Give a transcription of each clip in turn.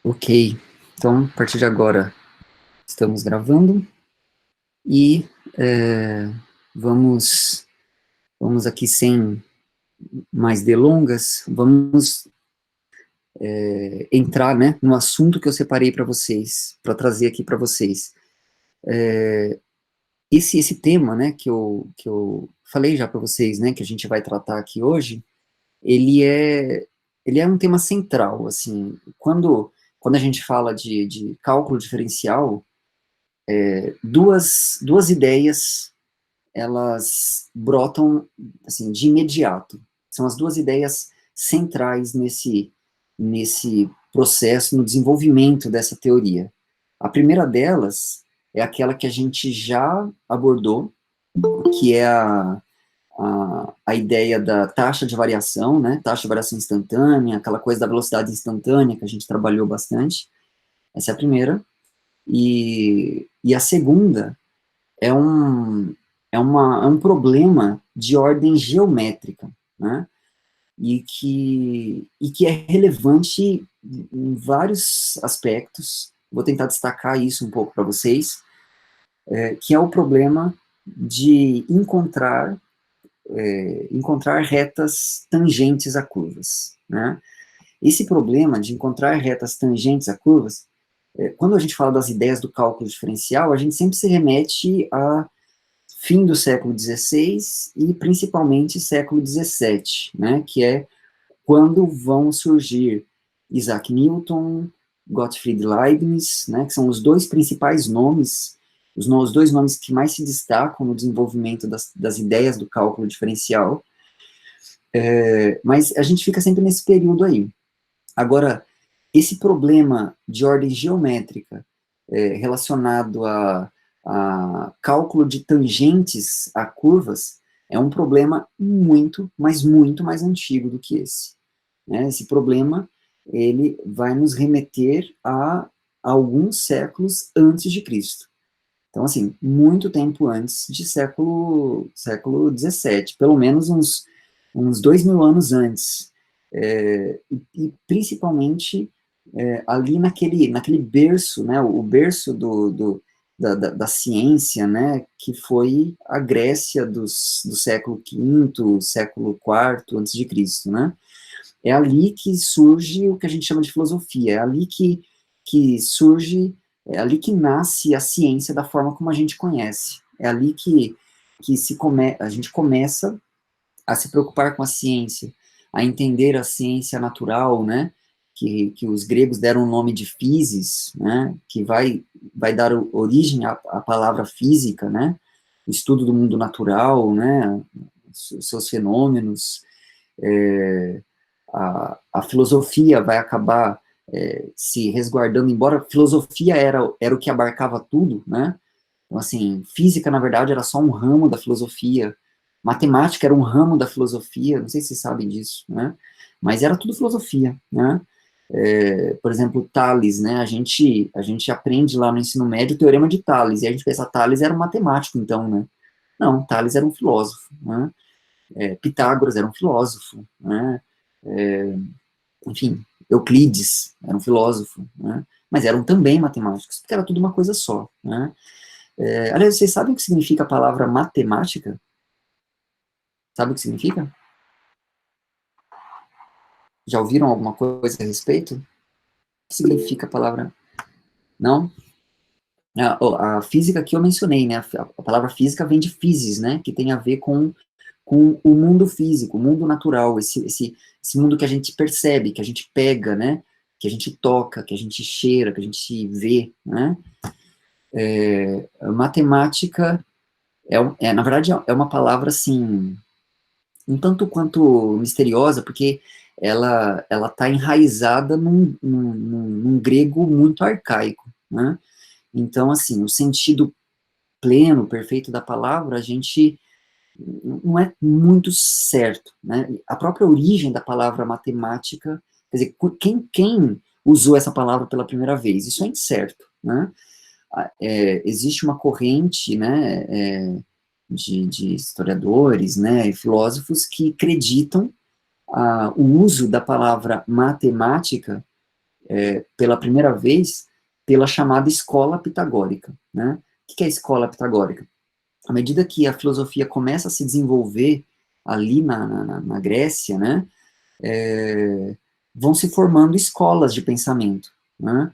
Ok, então a partir de agora estamos gravando e é, vamos, vamos aqui sem mais delongas, vamos entrar, né, no assunto que eu separei para vocês, para trazer aqui para vocês. Esse tema, né, que eu falei já para vocês, né, que a gente vai tratar aqui hoje, ele é, ele é um tema central, assim, quando a gente fala de cálculo diferencial, duas ideias, elas brotam, assim, de imediato. São as duas ideias centrais nesse processo, no desenvolvimento dessa teoria. A primeira delas é aquela que a gente já abordou, que é a ideia da taxa de variação, né, taxa de variação instantânea, aquela coisa da velocidade instantânea que a gente trabalhou bastante. Essa é a primeira. E a segunda é um problema de ordem geométrica, né? E que é relevante em vários aspectos. Vou tentar destacar isso um pouco para vocês, que é o problema de encontrar retas tangentes a curvas, né? Esse problema de encontrar retas tangentes a curvas, quando a gente fala das ideias do cálculo diferencial, a gente sempre se remete a fim do século XVI e principalmente século XVII, né, que é quando vão surgir Isaac Newton, Gottfried Leibniz, né, que são os dois principais nomes, os dois nomes que mais se destacam no desenvolvimento das ideias do cálculo diferencial, mas a gente fica sempre nesse período aí. Agora, esse problema de ordem geométrica relacionado a cálculo de tangentes a curvas é um problema muito, mas muito mais antigo do que esse, né? Esse problema, ele vai nos remeter a alguns séculos antes de Cristo. Então, assim, muito tempo antes de século XVII, pelo menos uns 2.000 anos antes. E principalmente ali naquele berço, né, o berço da ciência, né, que foi a Grécia do século V, século IV antes de Cristo, né? É ali que surge o que a gente chama de filosofia, é ali que surge, é ali que nasce a ciência da forma como a gente conhece, é ali que a gente começa a se preocupar com a ciência, a entender a ciência natural, né, que os gregos deram o nome de physis, né, que vai dar origem à palavra física, né, o estudo do mundo natural, né, os seus fenômenos, a filosofia vai acabar se resguardando, embora a filosofia era o que abarcava tudo, né, então, assim, física, na verdade, era só um ramo da filosofia, matemática era um ramo da filosofia, não sei se vocês sabem disso, né? Mas era tudo filosofia, né? Por exemplo, Tales, né? A gente aprende lá no ensino médio o teorema de Tales, e a gente pensa, Tales era um matemático, então, né? Não, Tales era um filósofo, né? Pitágoras era um filósofo, né? Enfim, Euclides era um filósofo, né? Mas eram também matemáticos, porque era tudo uma coisa só, né? Aliás, vocês sabem o que significa a palavra matemática? Sabe o que significa? Já ouviram alguma coisa a respeito? O que significa a palavra? Não? A física que eu mencionei, né? A palavra física vem de physis, né? Que tem a ver com o mundo físico, o mundo natural, esse mundo que a gente percebe, que a gente pega, né? Que a gente toca, que a gente cheira, que a gente vê, né? A matemática na verdade, é uma palavra, assim, um tanto quanto misteriosa, porque ela está enraizada num grego muito arcaico, né? Então, assim, o sentido pleno, perfeito da palavra, a gente não é muito certo, né? A própria origem da palavra matemática, quer dizer, quem usou essa palavra pela primeira vez? Isso é incerto, né? Existe uma corrente, né, de historiadores, né, e filósofos que acreditam o uso da palavra matemática pela primeira vez, pela chamada escola pitagórica, né? O que é a escola pitagórica? À medida que a filosofia começa a se desenvolver ali na Grécia, né, vão se formando escolas de pensamento, né,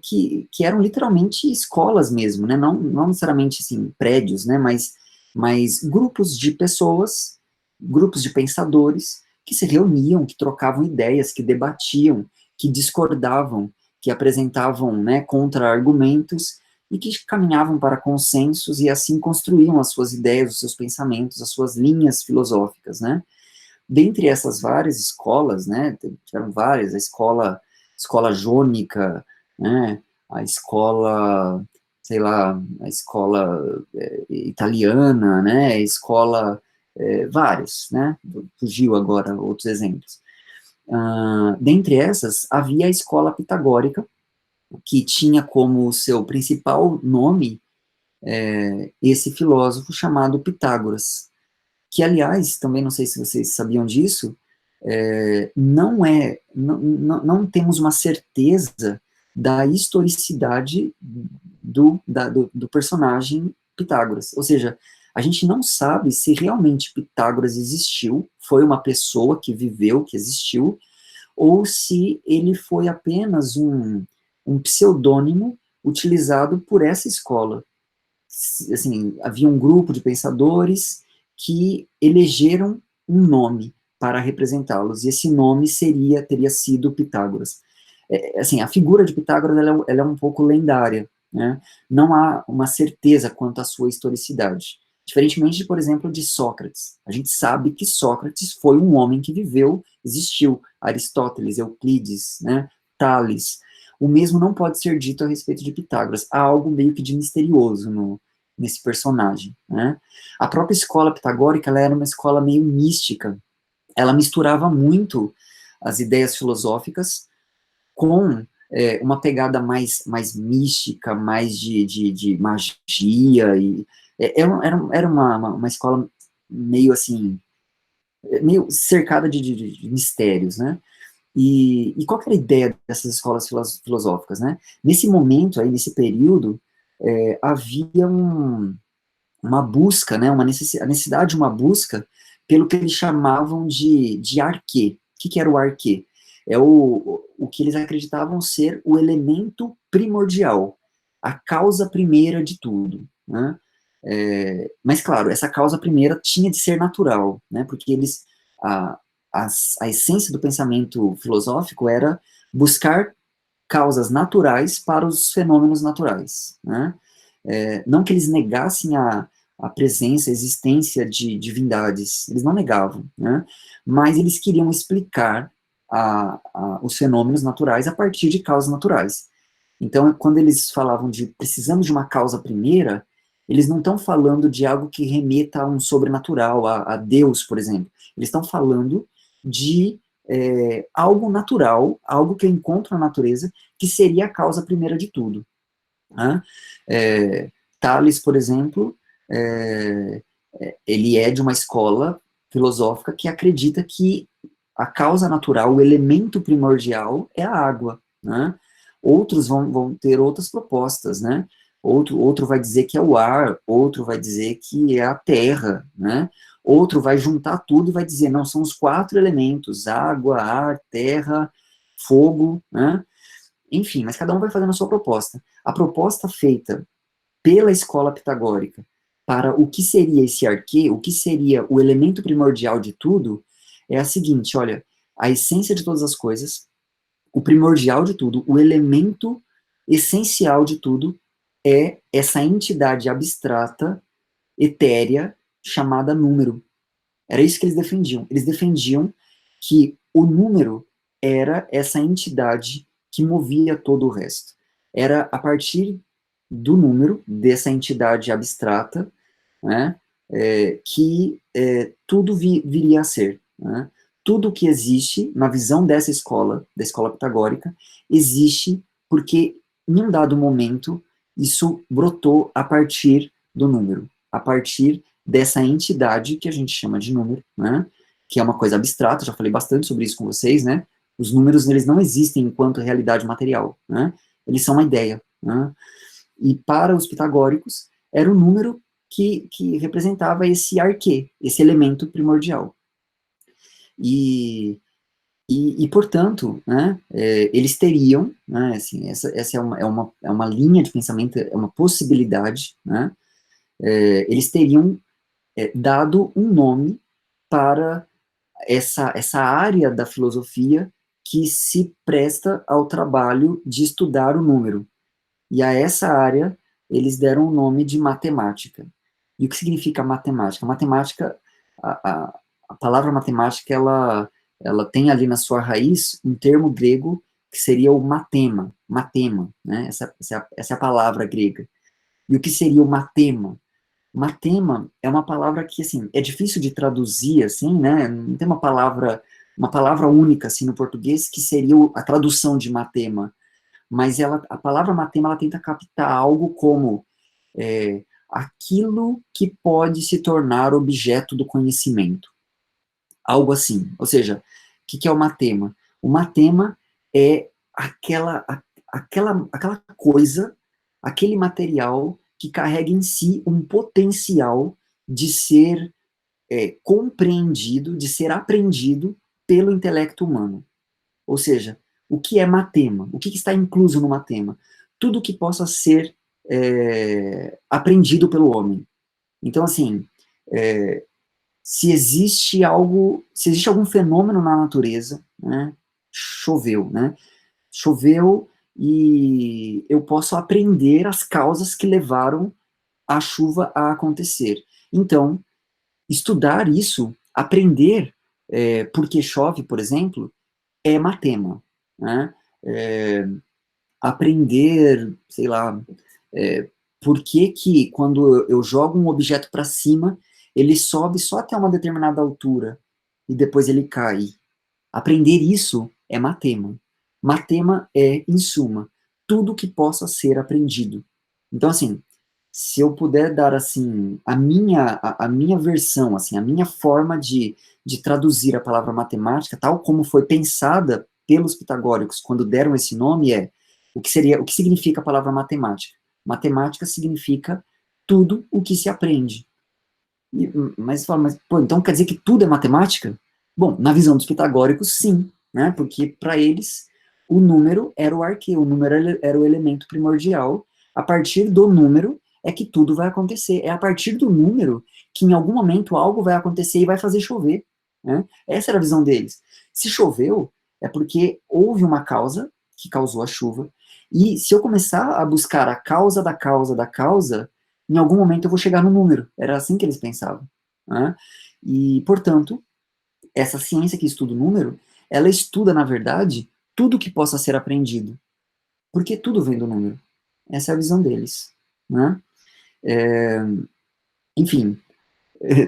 que eram literalmente escolas mesmo, né, não necessariamente assim, prédios, né, mas grupos de pessoas, grupos de pensadores que se reuniam, que trocavam ideias, que debatiam, que discordavam, que apresentavam, né, contra-argumentos e que caminhavam para consensos e assim construíam as suas ideias, os seus pensamentos, as suas linhas filosóficas, né. Dentre essas várias escolas, né, tiveram várias, a escola jônica, né, a escola, sei lá, a escola italiana, né, a escola, vários, né, fugiu agora outros exemplos. Dentre essas, havia a escola pitagórica, que tinha como seu principal nome esse filósofo chamado Pitágoras, que, aliás, também não sei se vocês sabiam disso, não temos uma certeza da historicidade do personagem Pitágoras, ou seja, a gente não sabe se realmente Pitágoras existiu, foi uma pessoa que viveu, que existiu, ou se ele foi apenas um pseudônimo utilizado por essa escola. Assim, havia um grupo de pensadores que elegeram um nome para representá-los, e esse nome teria sido Pitágoras. Assim, a figura de Pitágoras ela é um pouco lendária, né? Não há uma certeza quanto à sua historicidade. Diferentemente, por exemplo, de Sócrates. A gente sabe que Sócrates foi um homem que viveu, existiu. Aristóteles, Euclides, né? Tales. O mesmo não pode ser dito a respeito de Pitágoras. Há algo meio que de misterioso nesse personagem, né? A própria escola pitagórica, ela era uma escola meio mística. Ela misturava muito as ideias filosóficas com uma pegada mais mística, mais de magia, e era uma escola meio assim, meio cercada de mistérios, né? E qual que era a ideia dessas escolas filosóficas, né? Nesse momento aí, nesse período, havia uma busca, né, a necessidade de uma busca pelo que eles chamavam de arquê. O que era o arquê? É o que eles acreditavam ser o elemento primordial, a causa primeira de tudo, né? Mas, claro, essa causa primeira tinha de ser natural, né, porque a, a essência do pensamento filosófico era buscar causas naturais para os fenômenos naturais, né? Não que eles negassem a presença, a existência de divindades, eles não negavam, né? Mas eles queriam explicar os fenômenos naturais a partir de causas naturais. Então, quando eles falavam de precisamos de uma causa primeira, eles não estão falando de algo que remeta a um sobrenatural, a Deus, por exemplo. Eles estão falando de algo natural, algo que eu encontro na natureza, que seria a causa primeira de tudo. Né? Tales, por exemplo, ele é de uma escola filosófica que acredita que a causa natural, o elemento primordial é a água, né? Outros vão ter outras propostas, né? Outro vai dizer que é o ar, outro vai dizer que é a terra, né? Outro vai juntar tudo e vai dizer, não, são os 4 elementos, água, ar, terra, fogo, né? Enfim, mas cada um vai fazendo a sua proposta. A proposta feita pela escola pitagórica para o que seria esse arquê, o que seria o elemento primordial de tudo, é a seguinte, olha, a essência de todas as coisas, o primordial de tudo, o elemento essencial de tudo é essa entidade abstrata, etérea, chamada número. Era isso que eles defendiam. Eles defendiam que o número era essa entidade que movia todo o resto. Era a partir do número, dessa entidade abstrata, né, que tudo viria a ser. Né? Tudo que existe, na visão dessa escola, da escola pitagórica, existe porque, em um dado momento, isso brotou a partir do número, a partir dessa entidade que a gente chama de número, né, que é uma coisa abstrata, já falei bastante sobre isso com vocês, né, Os números, eles não existem enquanto realidade material, né? Eles são uma ideia, né? E para os pitagóricos, era o número que representava esse arquê, esse elemento primordial. Portanto, né, eles teriam, né, assim, essa é uma linha de pensamento, é uma possibilidade, né, eles teriam dado um nome para essa área da filosofia que se presta ao trabalho de estudar o número. E a essa área eles deram o nome de matemática. E o que significa matemática? Matemática, a palavra matemática, ela tem ali na sua raiz um termo grego que seria o matema, né? Essa é a palavra grega. E o que seria o matema? Matema é uma palavra que, assim, é difícil de traduzir, assim, né? Não tem uma palavra única, assim, no português, que seria a tradução de matema. Mas a palavra matema, ela tenta captar algo como aquilo que pode se tornar objeto do conhecimento. Algo assim. Ou seja, o que é o matema? O matema é aquela coisa, aquele material que carrega em si um potencial de ser compreendido, de ser aprendido pelo intelecto humano. Ou seja, o que é matema? O que está incluso no matema? Tudo que possa ser aprendido pelo homem. Então, assim, se existe algum fenômeno na natureza, né, choveu, né? Choveu e eu posso aprender as causas que levaram a chuva a acontecer. Então, estudar isso, aprender por que chove, por exemplo, é matema, né? Aprender, sei lá, por que quando eu jogo um objeto para cima, ele sobe só até uma determinada altura e depois ele cai. Aprender isso é matema. Matema é, em suma, tudo que possa ser aprendido. Então, assim, se eu puder dar, assim, a minha versão, assim, a minha forma de traduzir a palavra matemática, tal como foi pensada pelos pitagóricos quando deram esse nome, o que significa a palavra matemática? Matemática significa tudo o que se aprende. Mas pô, então quer dizer que tudo é matemática? Bom, na visão dos pitagóricos, sim, né? Porque para eles o número era o arquê, o número era o elemento primordial. A partir do número é que tudo vai acontecer. É a partir do número que em algum momento algo vai acontecer e vai fazer chover, né? Essa era a visão deles. Se choveu, é porque houve uma causa que causou a chuva. E se eu começar a buscar a causa da causa da causa, em algum momento eu vou chegar no número. Era assim que eles pensavam, né? E, portanto, essa ciência que estuda o número, ela estuda, na verdade, tudo que possa ser aprendido. Porque tudo vem do número. Essa é a visão deles, né? Enfim,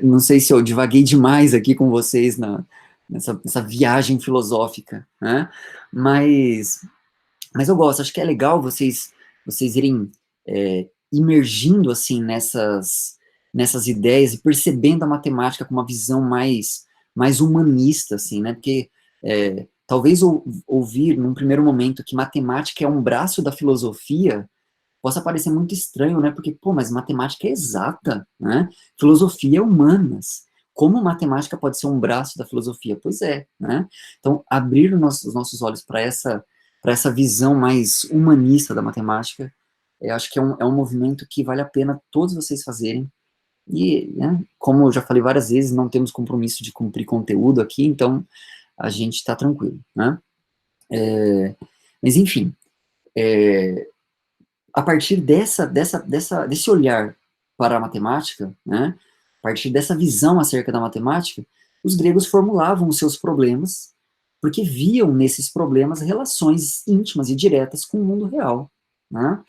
não sei se eu divaguei demais aqui com vocês nessa viagem filosófica, né? Mas, mas eu gosto, acho que é legal vocês irem imergindo, assim, nessas ideias e percebendo a matemática com uma visão mais humanista, assim, né? Porque talvez ouvir, num primeiro momento, que matemática é um braço da filosofia possa parecer muito estranho, né? Porque, pô, mas matemática é exata, né? Filosofia é humanas. Como matemática pode ser um braço da filosofia? Pois é, né? Então, abrir os nossos olhos para essa visão mais humanista da matemática, eu acho que é um movimento que vale a pena todos vocês fazerem. E, né, como eu já falei várias vezes, não temos compromisso de cumprir conteúdo aqui, então a gente está tranquilo, né? Mas, enfim, a partir desse olhar para a matemática, né, a partir dessa visão acerca da matemática, os gregos formulavam os seus problemas, porque viam nesses problemas relações íntimas e diretas com o mundo real, né?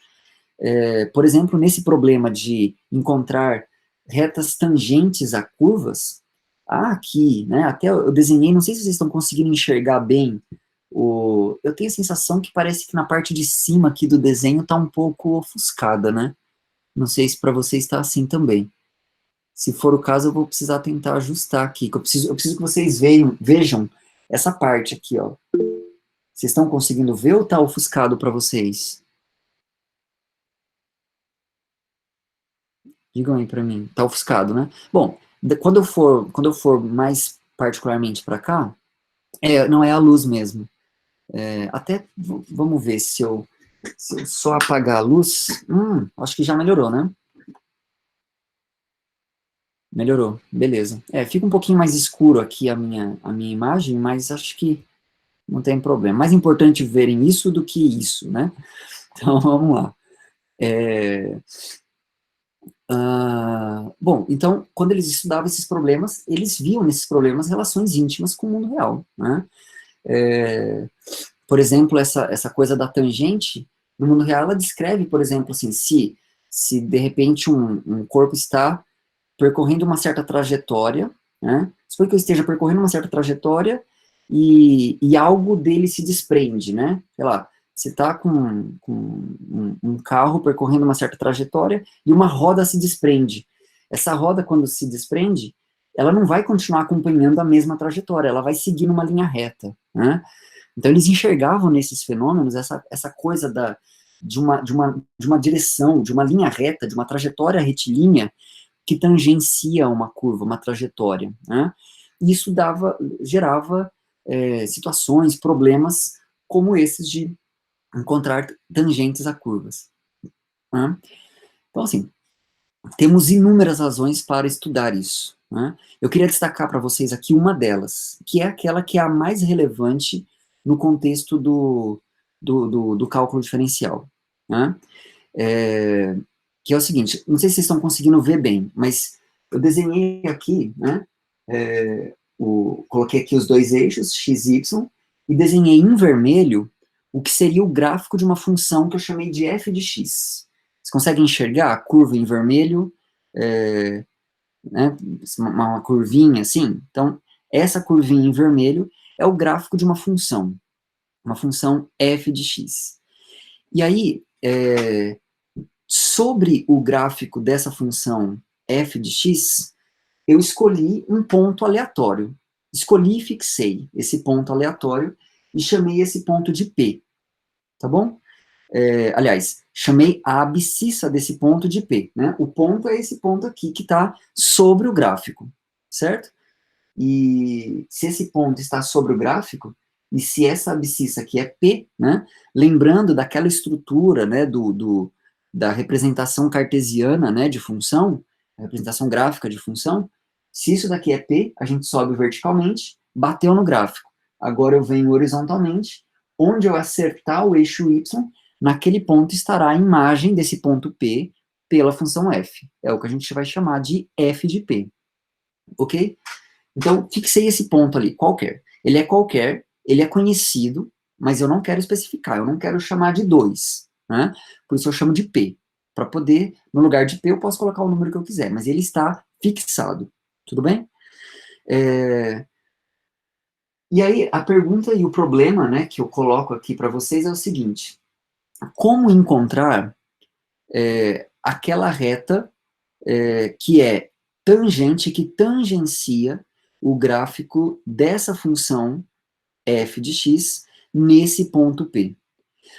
Por exemplo, nesse problema de encontrar retas tangentes a curvas, há aqui, né, até eu desenhei, não sei se vocês estão conseguindo enxergar bem, eu tenho a sensação que parece que na parte de cima aqui do desenho está um pouco ofuscada, né? Não sei se para vocês está assim também. Se for o caso, eu vou precisar tentar ajustar aqui, que eu preciso que vocês vejam essa parte aqui, ó. Vocês estão conseguindo ver ou está ofuscado para vocês? Digam aí para mim. Está ofuscado, né? Bom, quando eu for mais particularmente para cá, não é a luz mesmo. Até vamos ver se eu só apagar a luz. Acho que já melhorou, né? Melhorou, beleza. Fica um pouquinho mais escuro aqui a minha imagem, mas acho que não tem problema. Mais importante verem isso do que isso, né? Então, vamos lá. Bom, então, quando eles estudavam esses problemas, eles viam nesses problemas relações íntimas com o mundo real, né? Por exemplo, essa coisa da tangente, no mundo real, ela descreve, por exemplo, assim, se de repente um corpo está percorrendo uma certa trajetória, né? Suponha que eu esteja percorrendo uma certa trajetória e algo dele se desprende, né? Sei lá, você está com um carro percorrendo uma certa trajetória e uma roda se desprende. Essa roda, quando se desprende, ela não vai continuar acompanhando a mesma trajetória, ela vai seguir numa linha reta, né? Então, eles enxergavam nesses fenômenos essa coisa de uma direção, de uma linha reta, de uma trajetória retilínea que tangencia uma curva, uma trajetória, né? E isso gerava situações, problemas como esses de encontrar tangentes a curvas, né? Então, assim, temos inúmeras razões para estudar isso, né? Eu queria destacar para vocês aqui uma delas, que é aquela que é a mais relevante no contexto do cálculo diferencial, né? Que é o seguinte, não sei se vocês estão conseguindo ver bem, mas eu desenhei aqui, né, coloquei aqui os dois eixos, x e y, e desenhei em vermelho o que seria o gráfico de uma função que eu chamei de f de x. Vocês conseguem enxergar a curva em vermelho, né, uma curvinha assim? Então, essa curvinha em vermelho é o gráfico de uma função f de x. E aí, sobre o gráfico dessa função f de x, eu escolhi um ponto aleatório. Escolhi e fixei esse ponto aleatório e chamei esse ponto de P, tá bom? Aliás, chamei a abscissa desse ponto de P, né? O ponto é esse ponto aqui que está sobre o gráfico, certo? E se esse ponto está sobre o gráfico, e se essa abscissa aqui é P, né? Lembrando daquela estrutura, né, da representação cartesiana, né, de função, a representação gráfica de função, se isso daqui é P, a gente sobe verticalmente, bateu no gráfico. Agora eu venho horizontalmente, onde eu acertar o eixo Y, naquele ponto estará a imagem desse ponto P pela função f. É o que a gente vai chamar de f de P. Ok? Então, fixei esse ponto ali, qualquer. Ele é qualquer, ele é conhecido, mas eu não quero especificar, eu não quero chamar de 2, né? Por isso eu chamo de P. Para poder, no lugar de P, eu posso colocar o número que eu quiser, mas ele está fixado. Tudo bem? E aí, a pergunta e o problema, né, que eu coloco aqui para vocês é o seguinte: como encontrar aquela reta que é tangente, que tangencia o gráfico dessa função f de x nesse ponto P.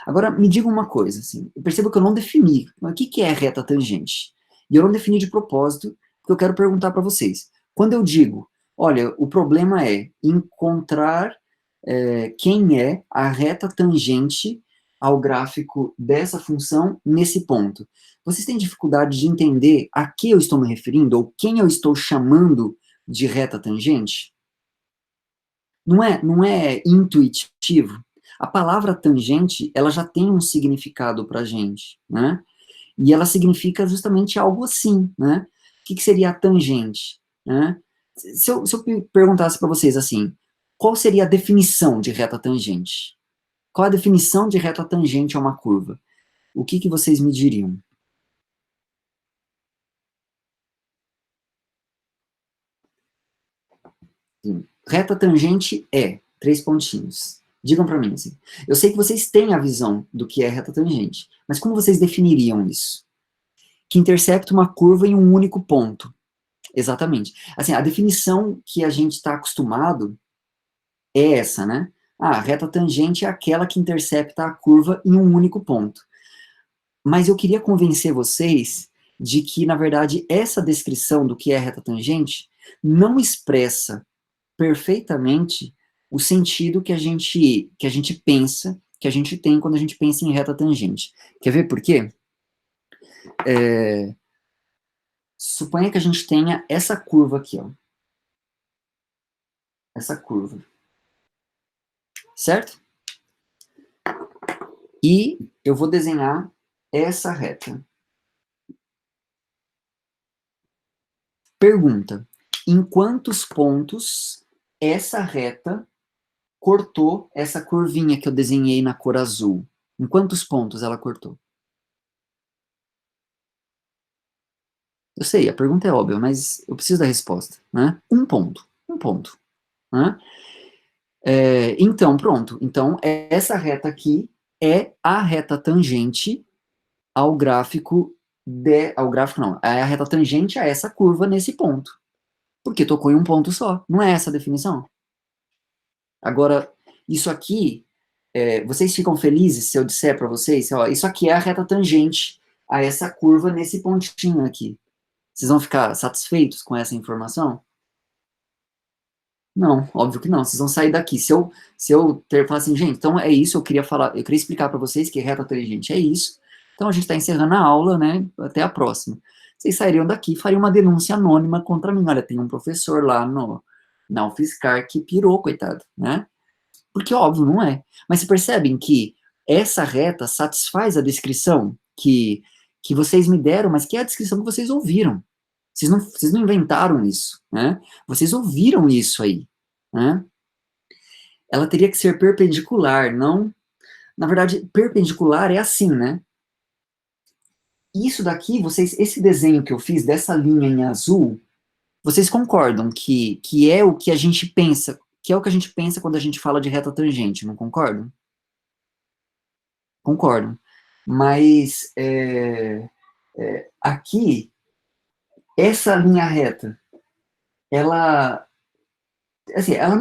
Agora, me diga uma coisa, assim, eu percebo que eu não defini o que é reta tangente. E eu não defini de propósito, porque eu quero perguntar para vocês. Quando eu digo, olha, o problema é encontrar quem é a reta tangente ao gráfico dessa função nesse ponto. Vocês têm dificuldade de entender a que eu estou me referindo, ou quem eu estou chamando de reta tangente? Não é intuitivo. A palavra tangente, ela já tem um significado para a gente, né? E ela significa justamente algo assim, né? O que seria a tangente, né? Se eu perguntasse para vocês assim, qual seria a definição de reta tangente? Qual a definição de reta tangente a uma curva? O que vocês me diriam? Reta tangente é, três pontinhos. Digam para mim, assim. Eu sei que vocês têm a visão do que é reta tangente, mas como vocês definiriam isso? Que intersecta uma curva em um único ponto. Exatamente. Assim, a definição que a gente está acostumado é essa, né? a reta tangente é aquela que intercepta a curva em um único ponto. Mas eu queria convencer vocês de que, na verdade, essa descrição do que é reta tangente não expressa perfeitamente o sentido que a gente pensa, que a gente tem quando a gente pensa em reta tangente. Quer ver por quê? Suponha que a gente tenha essa curva aqui, ó. Essa curva. Certo? E eu vou desenhar essa reta. Pergunta: em quantos pontos essa reta cortou essa curvinha que eu desenhei na cor azul? Em quantos pontos ela cortou? Eu sei, a pergunta é óbvia, mas eu preciso da resposta, né? Um ponto. Um ponto. Né? Então, pronto. Então, essa reta aqui é a reta tangente ao gráfico ao gráfico não, é a reta tangente a essa curva nesse ponto. Porque tocou em um ponto só. Não é essa a definição? Agora, isso aqui, vocês ficam felizes se eu disser para vocês, ó, isso aqui é a reta tangente a essa curva nesse pontinho aqui. Vocês vão ficar satisfeitos com essa informação? Não, óbvio que não. Vocês vão sair daqui. Se eu falar assim, gente, então é isso, eu queria explicar para vocês que reta tangente é isso. Então a gente está encerrando a aula, né? Até a próxima. Vocês sairiam daqui e fariam uma denúncia anônima contra mim. Olha, tem um professor lá na UFSCar que pirou, coitado, né? Porque, óbvio, não é. Mas vocês percebem que essa reta satisfaz a descrição que vocês me deram, mas que é a descrição que vocês ouviram. Vocês não inventaram isso, né? Vocês ouviram isso aí, né? Ela teria que ser perpendicular, não... Na verdade, perpendicular é assim, né? Isso daqui, esse desenho que eu fiz dessa linha em azul, vocês concordam que é o que a gente pensa, que é o que a gente pensa quando a gente fala de reta tangente, não concordam? Concordam. Mas aqui, essa linha reta, ela, assim, ela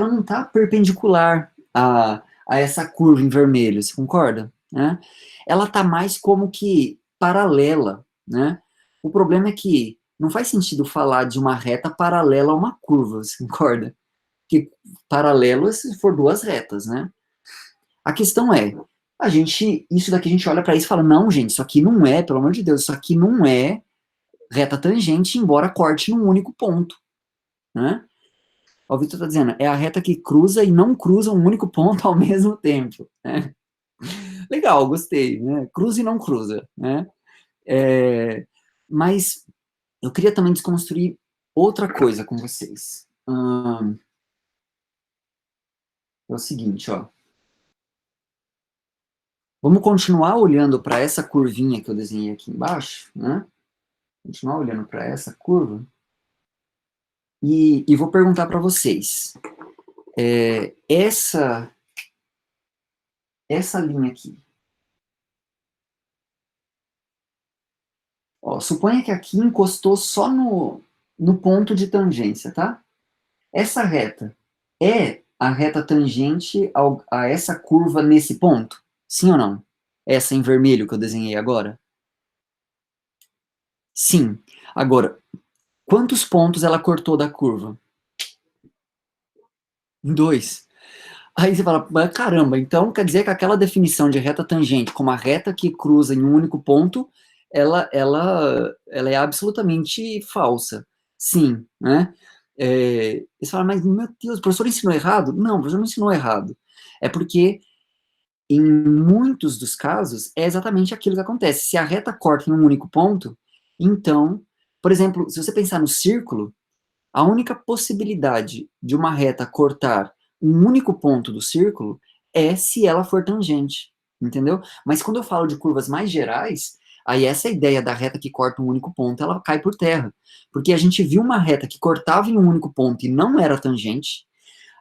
não está perpendicular a essa curva em vermelho, você concorda? Né? Ela está mais como que paralela, né? O problema é que não faz sentido falar de uma reta paralela a uma curva, você concorda? Porque paralelo é se for duas retas, né? A questão é, isso daqui a gente olha para isso e fala, não, gente, isso aqui não é, pelo amor de Deus, isso aqui não é reta tangente, embora corte num único ponto, né? O Victor está dizendo, é a reta que cruza e não cruza um único ponto ao mesmo tempo, né? Legal, gostei, né? Cruza e não cruza, né? Mas eu queria também desconstruir outra coisa com vocês. É o seguinte, ó. Vamos continuar olhando para essa curvinha que eu desenhei aqui embaixo, né? Continuar olhando para essa curva. E vou perguntar para vocês. Essa linha aqui. Ó, suponha que aqui encostou só no ponto de tangência, tá? Essa reta é a reta tangente a essa curva nesse ponto? Sim ou não? Essa em vermelho que eu desenhei agora? Sim. Agora, quantos pontos ela cortou da curva? Em dois. Aí você fala, "Mas caramba, então quer dizer que aquela definição de reta tangente como a reta que cruza em um único ponto, ela é absolutamente falsa. Sim, né? Você fala, mas meu Deus, o professor ensinou errado? Não, o professor não ensinou errado. É porque, em muitos dos casos, é exatamente aquilo que acontece. Se a reta corta em um único ponto, então, por exemplo, se você pensar no círculo, a única possibilidade de uma reta cortar um único ponto do círculo é se ela for tangente, entendeu? Mas quando eu falo de curvas mais gerais, aí essa ideia da reta que corta um único ponto, ela cai por terra. Porque a gente viu uma reta que cortava em um único ponto e não era tangente,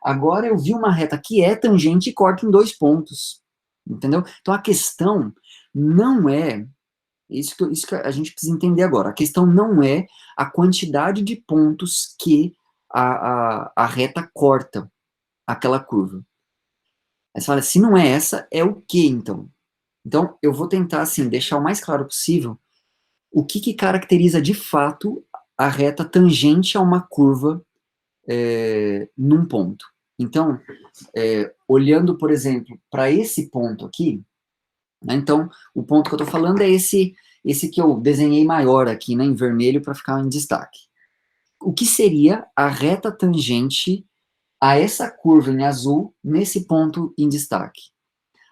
agora eu vi uma reta que é tangente e corta em dois pontos, entendeu? Então a questão não é isso que a gente precisa entender agora. A questão não é a quantidade de pontos que a reta corta aquela curva. Aí você fala, se não é essa, é o quê, então? Então, eu vou tentar, assim, deixar o mais claro possível o que caracteriza, de fato, a reta tangente a uma curva num ponto. Então, olhando, por exemplo, para esse ponto aqui, né, então, o ponto que eu estou falando é esse que eu desenhei maior aqui, né, em vermelho, para ficar em destaque. O que seria a reta tangente a essa curva em azul, nesse ponto em destaque?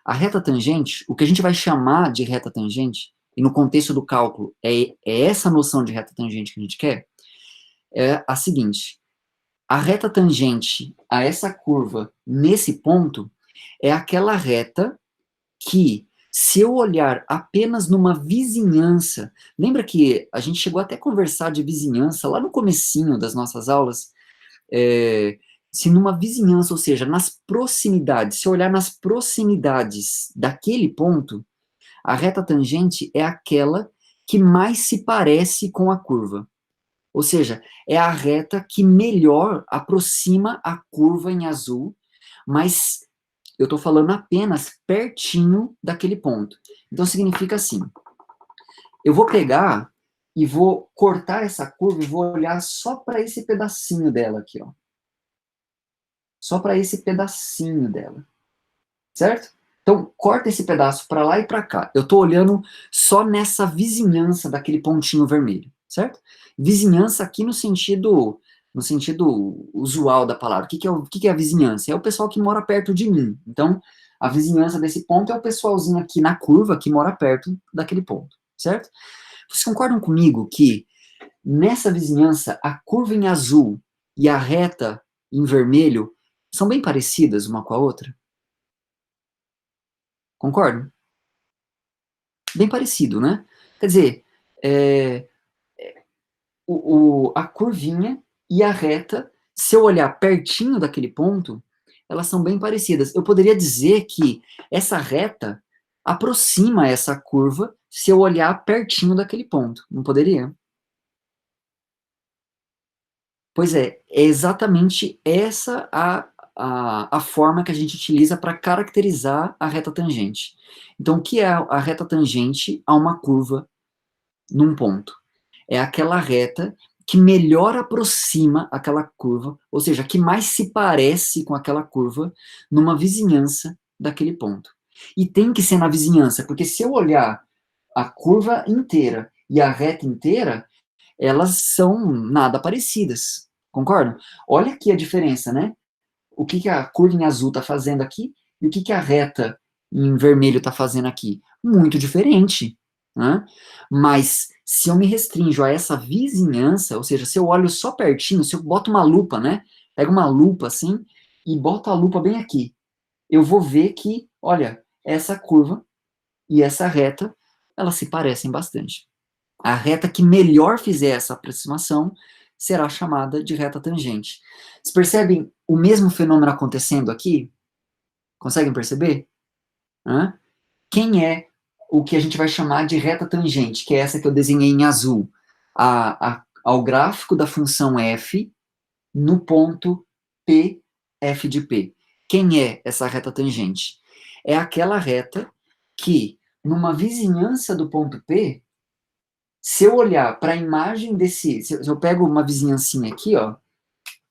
A reta tangente, o que a gente vai chamar de reta tangente, e no contexto do cálculo é essa noção de reta tangente que a gente quer, é a seguinte: a reta tangente a essa curva nesse ponto é aquela reta que, se eu olhar apenas numa vizinhança, lembra que a gente chegou até a conversar de vizinhança lá no comecinho das nossas aulas? Se numa vizinhança, ou seja, nas proximidades, se eu olhar nas proximidades daquele ponto, a reta tangente é aquela que mais se parece com a curva. Ou seja, é a reta que melhor aproxima a curva em azul, mas eu estou falando apenas pertinho daquele ponto. Então significa assim, eu vou pegar e vou cortar essa curva e vou olhar só para esse pedacinho dela aqui, ó. Só para esse pedacinho dela, certo? Então, corta esse pedaço para lá e para cá. Eu estou olhando só nessa vizinhança daquele pontinho vermelho, certo? Vizinhança aqui no sentido usual da palavra. O que é a vizinhança? É o pessoal que mora perto de mim. Então, a vizinhança desse ponto é o pessoalzinho aqui na curva que mora perto daquele ponto, certo? Vocês concordam comigo que nessa vizinhança a curva em azul e a reta em vermelho são bem parecidas uma com a outra? Concordo? Bem parecido, né? Quer dizer, é, a curvinha e a reta, se eu olhar pertinho daquele ponto, elas são bem parecidas. Eu poderia dizer que essa reta aproxima essa curva se eu olhar pertinho daquele ponto. Não poderia? Pois é exatamente essa a forma que a gente utiliza para caracterizar a reta tangente. Então, o que é a reta tangente a uma curva num ponto? É aquela reta que melhor aproxima aquela curva, ou seja, que mais se parece com aquela curva numa vizinhança daquele ponto. E tem que ser na vizinhança, porque se eu olhar a curva inteira e a reta inteira, elas são nada parecidas. Concordam? Olha aqui a diferença, né? O que a curva em azul está fazendo aqui e o que a reta em vermelho está fazendo aqui. Muito diferente. Né? Mas se eu me restringo a essa vizinhança, ou seja, se eu olho só pertinho, se eu boto uma lupa, né? Pego uma lupa assim e boto a lupa bem aqui, eu vou ver que, olha, essa curva e essa reta, elas se parecem bastante. A reta que melhor fizer essa aproximação será chamada de reta tangente. Vocês percebem o mesmo fenômeno acontecendo aqui? Conseguem perceber? Hã? Quem é o que a gente vai chamar de reta tangente, que é essa que eu desenhei em azul, ao gráfico da função f no ponto P, f de P. Quem é essa reta tangente? É aquela reta que, numa vizinhança do ponto P, se eu olhar para a imagem desse. Se eu pego uma vizinhancinha aqui, ó. Vou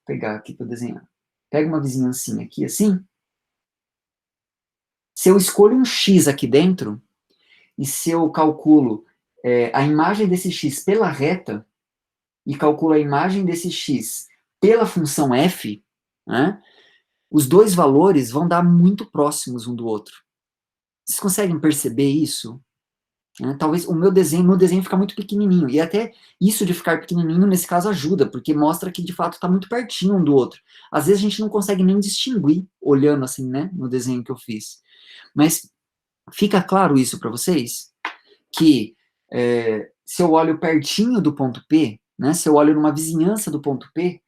pegar aqui para desenhar. Pego uma vizinhancinha aqui assim. Se eu escolho um X aqui dentro, e se eu calculo a imagem desse X pela reta, e calculo a imagem desse X pela função f, né, os dois valores vão dar muito próximos um do outro. Vocês conseguem perceber isso? Talvez o meu desenho fica muito pequenininho, e até isso de ficar pequenininho, nesse caso, ajuda, porque mostra que, de fato, está muito pertinho um do outro. Às vezes a gente não consegue nem distinguir, olhando assim, né, no desenho que eu fiz. Mas fica claro isso para vocês? Que se eu olho pertinho do ponto P, né, se eu olho numa vizinhança do ponto P,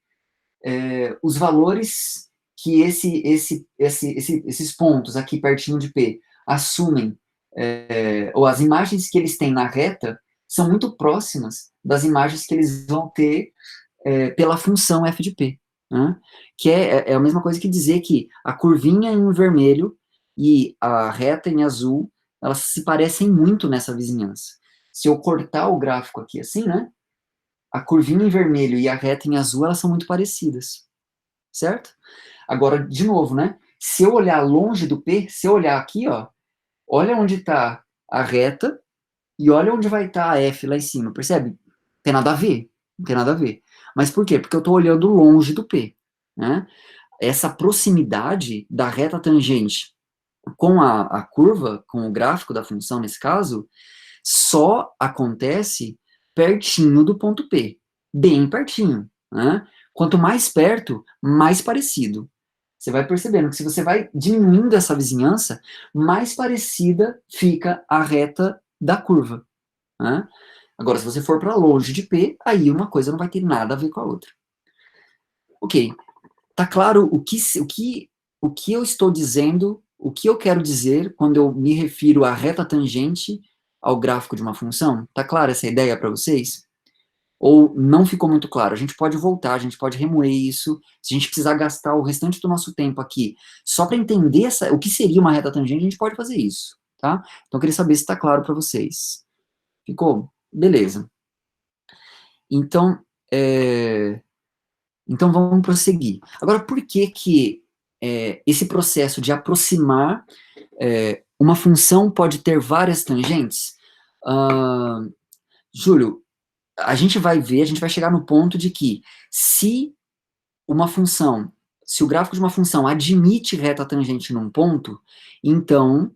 os valores que esses pontos aqui pertinho de P assumem, ou as imagens que eles têm na reta, são muito próximas das imagens que eles vão ter pela função f de P. Né? Que é a mesma coisa que dizer que a curvinha em vermelho e a reta em azul, elas se parecem muito nessa vizinhança. Se eu cortar o gráfico aqui assim, né, a curvinha em vermelho e a reta em azul, elas são muito parecidas, certo? Agora, de novo, né, se eu olhar longe do P, se eu olhar aqui, ó, olha onde está a reta e olha onde vai estar a F lá em cima, percebe? Não tem nada a ver, não tem nada a ver. Mas por quê? Porque eu estou olhando longe do P, né? Essa proximidade da reta tangente com a curva, com o gráfico da função nesse caso, só acontece pertinho do ponto P, bem pertinho, né? Quanto mais perto, mais parecido. Você vai percebendo que se você vai diminuindo essa vizinhança, mais parecida fica a reta da curva, né? Agora, se você for para longe de P, aí uma coisa não vai ter nada a ver com a outra. Ok, tá claro o que eu estou dizendo, o que eu quero dizer quando eu me refiro à reta tangente ao gráfico de uma função? Tá clara essa ideia para vocês? Ou não ficou muito claro? A gente pode voltar, a gente pode remoer isso, se a gente precisar gastar o restante do nosso tempo aqui só para entender o que seria uma reta tangente, a gente pode fazer isso, tá? Então eu queria saber se está claro para vocês. Ficou? Beleza. Então, então vamos prosseguir. Agora, por que que esse processo de aproximar uma função pode ter várias tangentes? Júlio, a gente vai ver, a gente vai chegar no ponto de que se uma função, se o gráfico de uma função admite reta tangente num ponto, então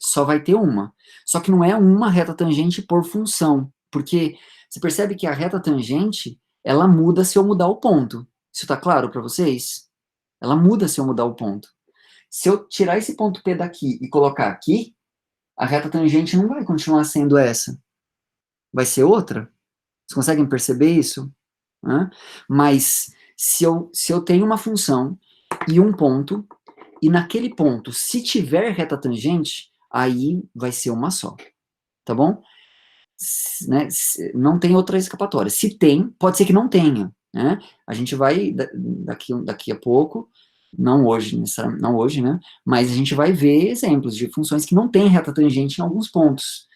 só vai ter uma. Só que não é uma reta tangente por função, porque você percebe que a reta tangente, ela muda se eu mudar o ponto. Isso tá claro para vocês? Ela muda se eu mudar o ponto. Se eu tirar esse ponto P daqui e colocar aqui, a reta tangente não vai continuar sendo essa. Vai ser outra. Vocês conseguem perceber isso? Né? Mas se eu tenho uma função e um ponto, e naquele ponto, se tiver reta tangente, aí vai ser uma só. Tá bom? Né? Não tem outra escapatória. Se tem, pode ser que não tenha. Né? A gente vai, daqui a pouco, não hoje, não hoje, né? Mas a gente vai ver exemplos de funções que não têm reta tangente em alguns pontos.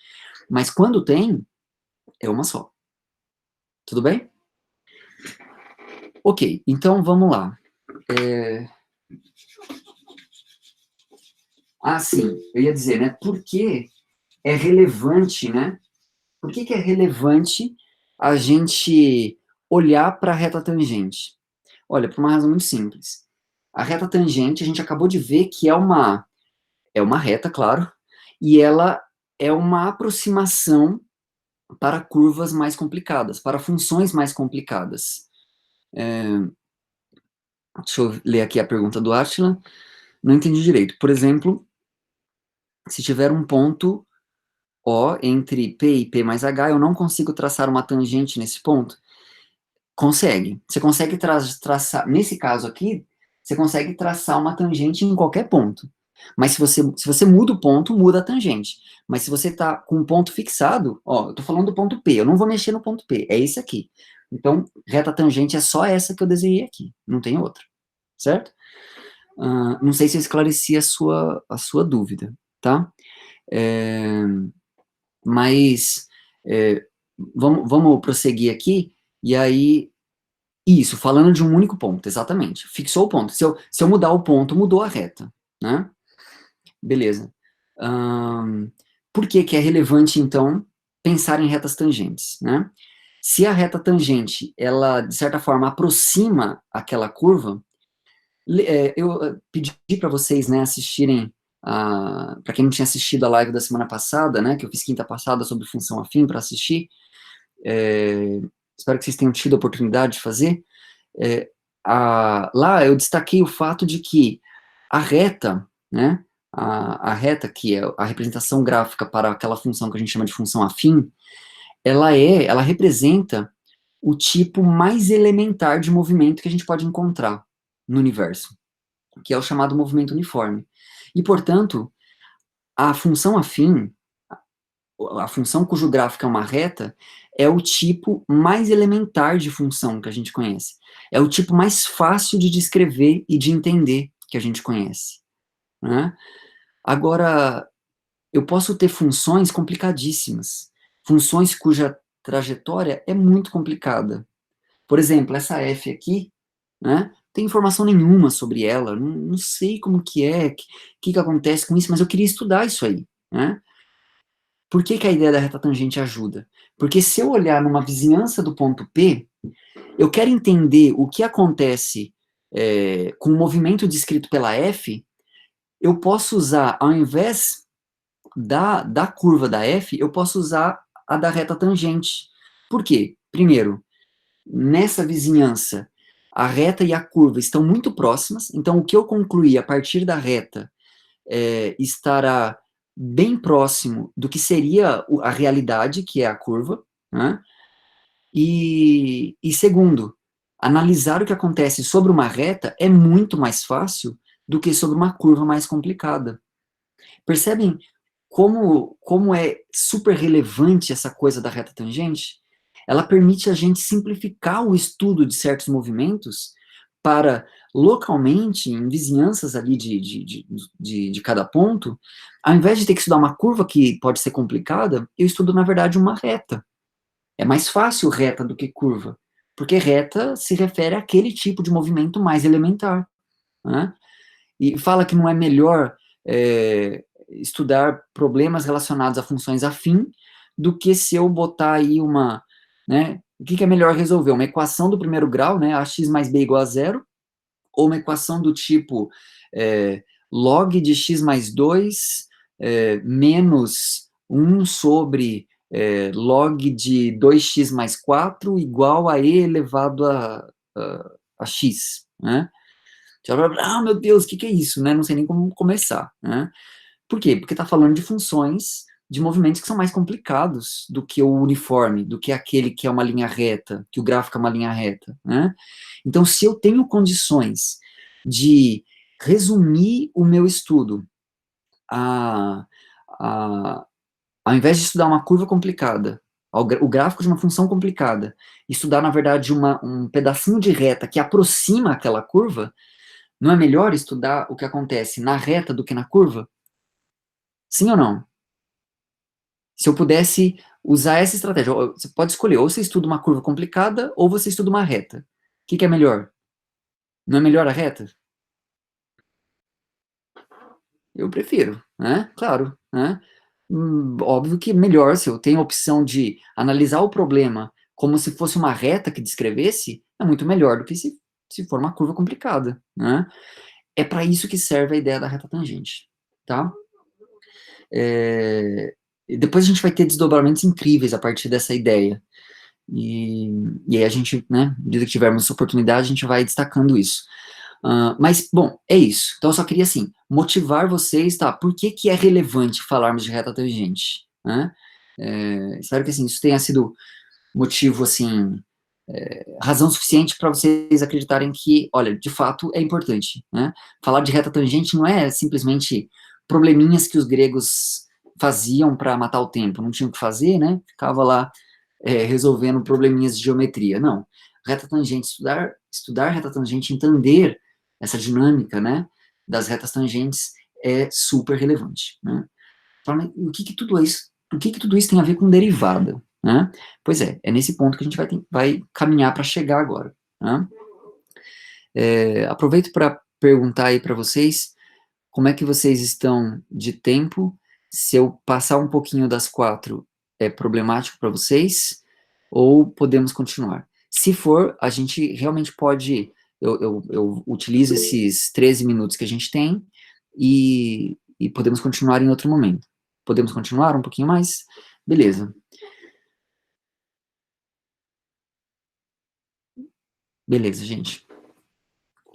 Mas quando tem, é uma só. Tudo bem? Ok, então vamos lá. Sim, eu ia dizer, né? Por que é relevante, né? Por que é relevante a gente olhar para a reta tangente? Olha, por uma razão muito simples. A reta tangente, a gente acabou de ver que é uma reta, claro, e ela é uma aproximação para curvas mais complicadas, para funções mais complicadas. Deixa eu ler aqui a pergunta do Atila. Não entendi direito. Por exemplo, se tiver um ponto O entre P e P mais H, eu não consigo traçar uma tangente nesse ponto? Consegue. Você consegue traçar, nesse caso aqui, você consegue traçar uma tangente em qualquer ponto. Mas se você muda o ponto, muda a tangente. Mas se você está com um ponto fixado, ó, eu estou falando do ponto P, eu não vou mexer no ponto P, é esse aqui. Então, reta tangente é só essa que eu desenhei aqui, não tem outra, certo? Não sei se eu esclareci a sua dúvida, tá? Mas vamos prosseguir aqui, e aí, isso, falando de um único ponto, exatamente, fixou o ponto. Se eu mudar o ponto, mudou a reta, né? Beleza. Por que que é relevante, então, pensar em retas tangentes, né? Se a reta tangente, ela, de certa forma, aproxima aquela curva, eu pedi para vocês, né, assistirem, para quem não tinha assistido a live da semana passada, né, que eu fiz quinta passada sobre função afim para assistir, espero que vocês tenham tido a oportunidade de fazer. Lá eu destaquei o fato de que a reta, né, a reta, que é a representação gráfica para aquela função que a gente chama de função afim, ela representa o tipo mais elementar de movimento que a gente pode encontrar no universo, que é o chamado movimento uniforme. E, portanto, a função afim, a função cujo gráfico é uma reta, é o tipo mais elementar de função que a gente conhece. É o tipo mais fácil de descrever e de entender que a gente conhece. né? Agora, eu posso ter funções complicadíssimas, funções cuja trajetória é muito complicada. Por exemplo, essa f aqui, né, não tem informação nenhuma sobre ela, não sei como que é, que acontece com isso, mas eu queria estudar isso aí, né? Por que que a ideia da reta tangente ajuda? Porque se eu olhar numa vizinhança do ponto P, eu quero entender o que acontece com o movimento descrito pela f, eu posso usar, ao invés da curva da f, eu posso usar a da reta tangente. Por quê? Primeiro, nessa vizinhança, a reta e a curva estão muito próximas, então o que eu concluí a partir da reta estará bem próximo do que seria a realidade, que é a curva, né? E segundo, analisar o que acontece sobre uma reta é muito mais fácil do que sobre uma curva mais complicada. Percebem como é super relevante essa coisa da reta tangente? Ela permite a gente simplificar o estudo de certos movimentos para, localmente, em vizinhanças ali de cada ponto, ao invés de ter que estudar uma curva que pode ser complicada, eu estudo, na verdade, uma reta. É mais fácil reta do que curva, porque reta se refere àquele tipo de movimento mais elementar, né? E fala que não é melhor estudar problemas relacionados a funções afim do que se eu botar aí uma, né, o que é melhor resolver? Uma equação do primeiro grau, né, ax mais b igual a zero, ou uma equação do tipo log de x mais 2 menos 1 sobre log de 2x mais 4 igual a e elevado a x, né? Ah, meu Deus, o que é isso, né? Não sei nem como começar, né? Por quê? Porque está falando de funções de movimentos que são mais complicados do que o uniforme, do que aquele que é uma linha reta, que o gráfico é uma linha reta, né? Então, se eu tenho condições de resumir o meu estudo a, a, ao invés de estudar uma curva complicada, o gráfico de uma função complicada, estudar, na verdade, um pedacinho de reta que aproxima aquela curva, não é melhor estudar o que acontece na reta do que na curva? Sim ou não? Se eu pudesse usar essa estratégia, você pode escolher, ou você estuda uma curva complicada, ou você estuda uma reta. O que é melhor? Não é melhor a reta? Eu prefiro, né? Claro, né? Óbvio que melhor, se eu tenho a opção de analisar o problema como se fosse uma reta que descrevesse, é muito melhor do que se for uma curva complicada, né? É para isso que serve a ideia da reta tangente, tá? E depois a gente vai ter desdobramentos incríveis a partir dessa ideia. E aí a gente, né, à medida que tivermos oportunidade, a gente vai destacando isso. Mas, bom, é isso. Então, eu só queria, assim, motivar vocês, tá? Por que que é relevante falarmos de reta tangente, né? Espero que, assim, isso tenha sido motivo, assim, razão suficiente para vocês acreditarem que, olha, de fato, é importante, né? Falar de reta tangente não é simplesmente probleminhas que os gregos faziam para matar o tempo, não tinham o que fazer, né? Ficava lá resolvendo probleminhas de geometria. Não. Reta tangente, estudar reta tangente, entender essa dinâmica, né, das retas tangentes é super relevante, né? O que que tudo isso tem a ver com derivada, né? Pois é nesse ponto que a gente vai caminhar para chegar agora, né? Aproveito para perguntar aí para vocês como é que vocês estão de tempo. Se eu passar um pouquinho das 4, é problemático para vocês? Ou podemos continuar? Se for, a gente realmente pode. Eu utilizo esses 13 minutos que a gente tem e podemos continuar em outro momento. Podemos continuar um pouquinho mais? Beleza, beleza, gente.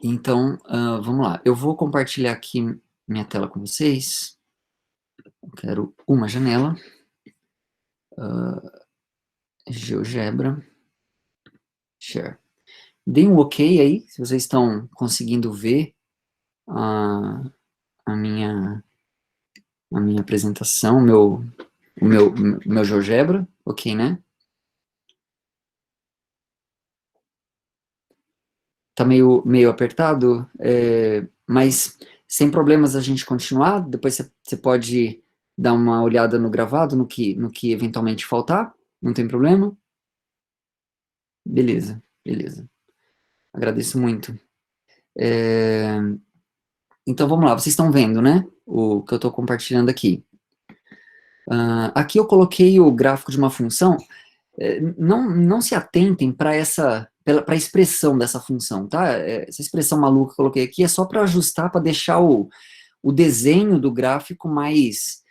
Então, vamos lá. Eu vou compartilhar aqui minha tela com vocês. Eu quero uma janela. GeoGebra. Share. Deem um OK aí, se vocês estão conseguindo ver a, a minha, a minha apresentação, o meu GeoGebra. OK, né? Tá meio apertado, mas Sem problemas a gente continuar, depois você pode dar uma olhada no gravado, no que eventualmente faltar, não tem problema? Beleza, beleza. Agradeço muito. É, Então vamos lá, vocês estão vendo, né? O que eu estou compartilhando aqui. Aqui eu coloquei o gráfico de uma função. Não se atentem para para a expressão dessa função, tá? Essa expressão maluca que eu coloquei aqui é só para ajustar, para deixar o desenho do gráfico mais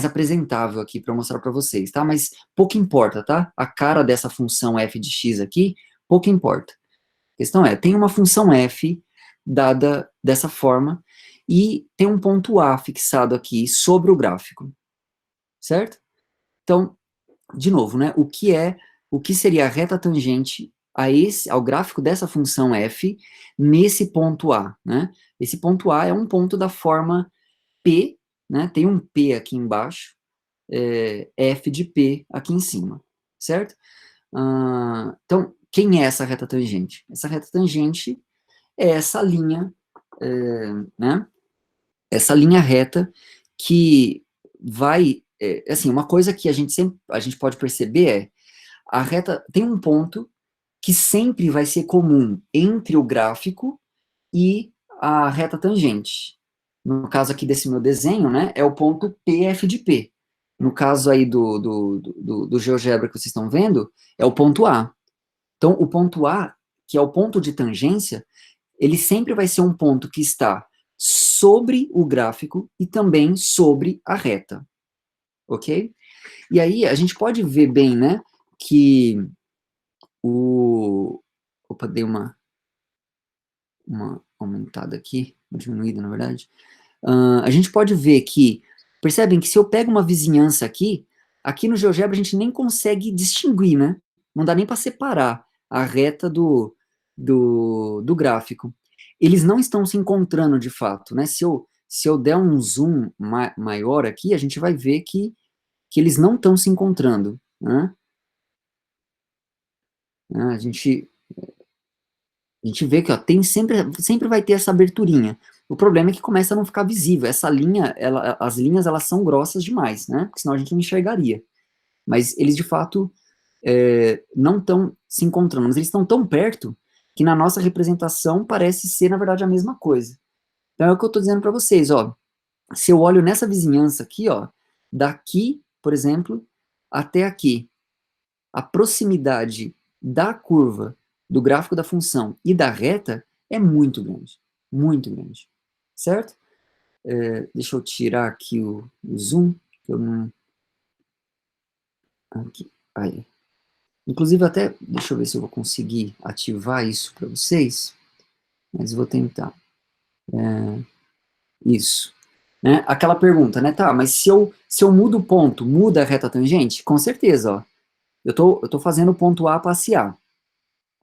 apresentável aqui para mostrar para vocês, tá? Mas pouco importa, tá? A cara dessa função f de x aqui, pouco importa. A questão tem uma função f dada dessa forma e tem um ponto A fixado aqui sobre o gráfico, certo? Então, de novo, né? O que seria a reta tangente ao gráfico dessa função f nesse ponto A, né? Esse ponto A é um ponto da forma P, né? Tem um P aqui embaixo, f de P aqui em cima, certo? Então, quem é essa reta tangente? Essa reta tangente é essa linha, né? Essa linha reta que vai, assim, uma coisa que a gente pode perceber a reta tem um ponto que sempre vai ser comum entre o gráfico e a reta tangente. No caso aqui desse meu desenho, né, é o ponto PF de P. No caso aí do GeoGebra que vocês estão vendo, é o ponto A. Então, o ponto A, que é o ponto de tangência, ele sempre vai ser um ponto que está sobre o gráfico e também sobre a reta, ok? E aí, a gente pode ver bem, né, que Opa, dei uma aumentada aqui, uma diminuída, na verdade. A gente pode ver que, percebem que se eu pego uma vizinhança aqui no GeoGebra a gente nem consegue distinguir, né? Não dá nem para separar a reta do gráfico. Eles não estão se encontrando de fato, né? Se eu der um zoom maior aqui, a gente vai ver que eles não estão se encontrando, né? A gente vê que ó, sempre vai ter essa aberturinha. O problema é que começa a não ficar visível. Essa linha, as linhas elas são grossas demais, né? Porque senão a gente não enxergaria. Mas eles de fato não estão se encontrando, mas eles estão tão perto que na nossa representação parece ser, na verdade, a mesma coisa. Então é o que eu estou dizendo para vocês, ó. Se eu olho nessa vizinhança aqui, ó, daqui, por exemplo, até aqui, a proximidade da curva, do gráfico da função e da reta é muito grande, certo? Deixa eu tirar aqui o zoom, que eu não... Aqui, aí. Inclusive até, deixa eu ver se eu vou conseguir ativar isso para vocês, mas vou tentar. Isso. Né? Aquela pergunta, né? Tá, mas se eu mudo o ponto, muda a reta tangente? Com certeza, ó. Eu tô fazendo o ponto A passear.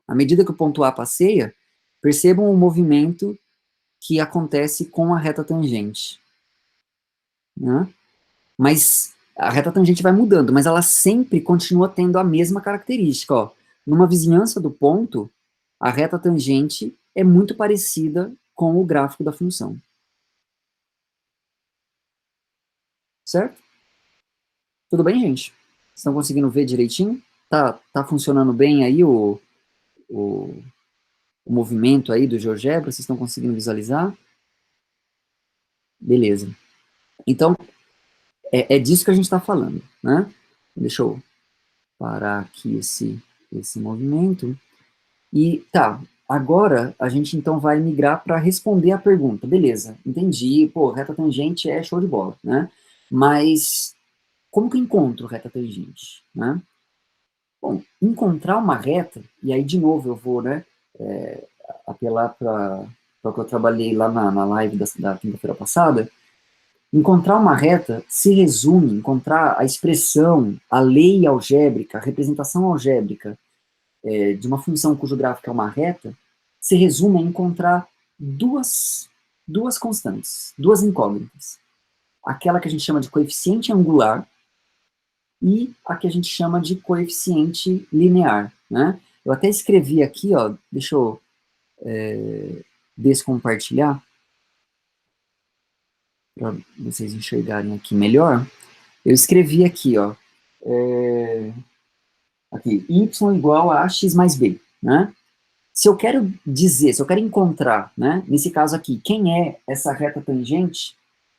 À medida que o ponto A passeia, percebam o movimento que acontece com a reta tangente, né? Mas a reta tangente vai mudando, mas ela sempre continua tendo a mesma característica, ó. Numa vizinhança do ponto, a reta tangente é muito parecida com o gráfico da função. Certo? Tudo bem, gente? Estão conseguindo ver direitinho? Tá funcionando bem aí o, o movimento aí do GeoGebra? Vocês estão conseguindo visualizar? Beleza. Então, é disso que a gente está falando, né? Deixa eu parar aqui esse movimento. E tá, agora a gente então vai migrar para responder a pergunta. Beleza, entendi, pô, reta tangente é show de bola, né? Mas como que eu encontro reta tangente, né? Bom, encontrar uma reta, e aí de novo eu vou, né, apelar para o que eu trabalhei lá na live da quinta-feira passada. Encontrar uma reta se resume, encontrar a expressão, a lei algébrica, a representação algébrica de uma função cujo gráfico é uma reta, se resume a encontrar duas constantes, duas incógnitas. Aquela que a gente chama de coeficiente angular e a que a gente chama de coeficiente linear, né? Eu até escrevi aqui, ó, deixa eu descompartilhar. para vocês enxergarem aqui melhor, eu escrevi aqui, ó, aqui, y igual a x mais b, né? Se eu quero dizer, se eu quero encontrar, né, nesse caso aqui, quem é essa reta tangente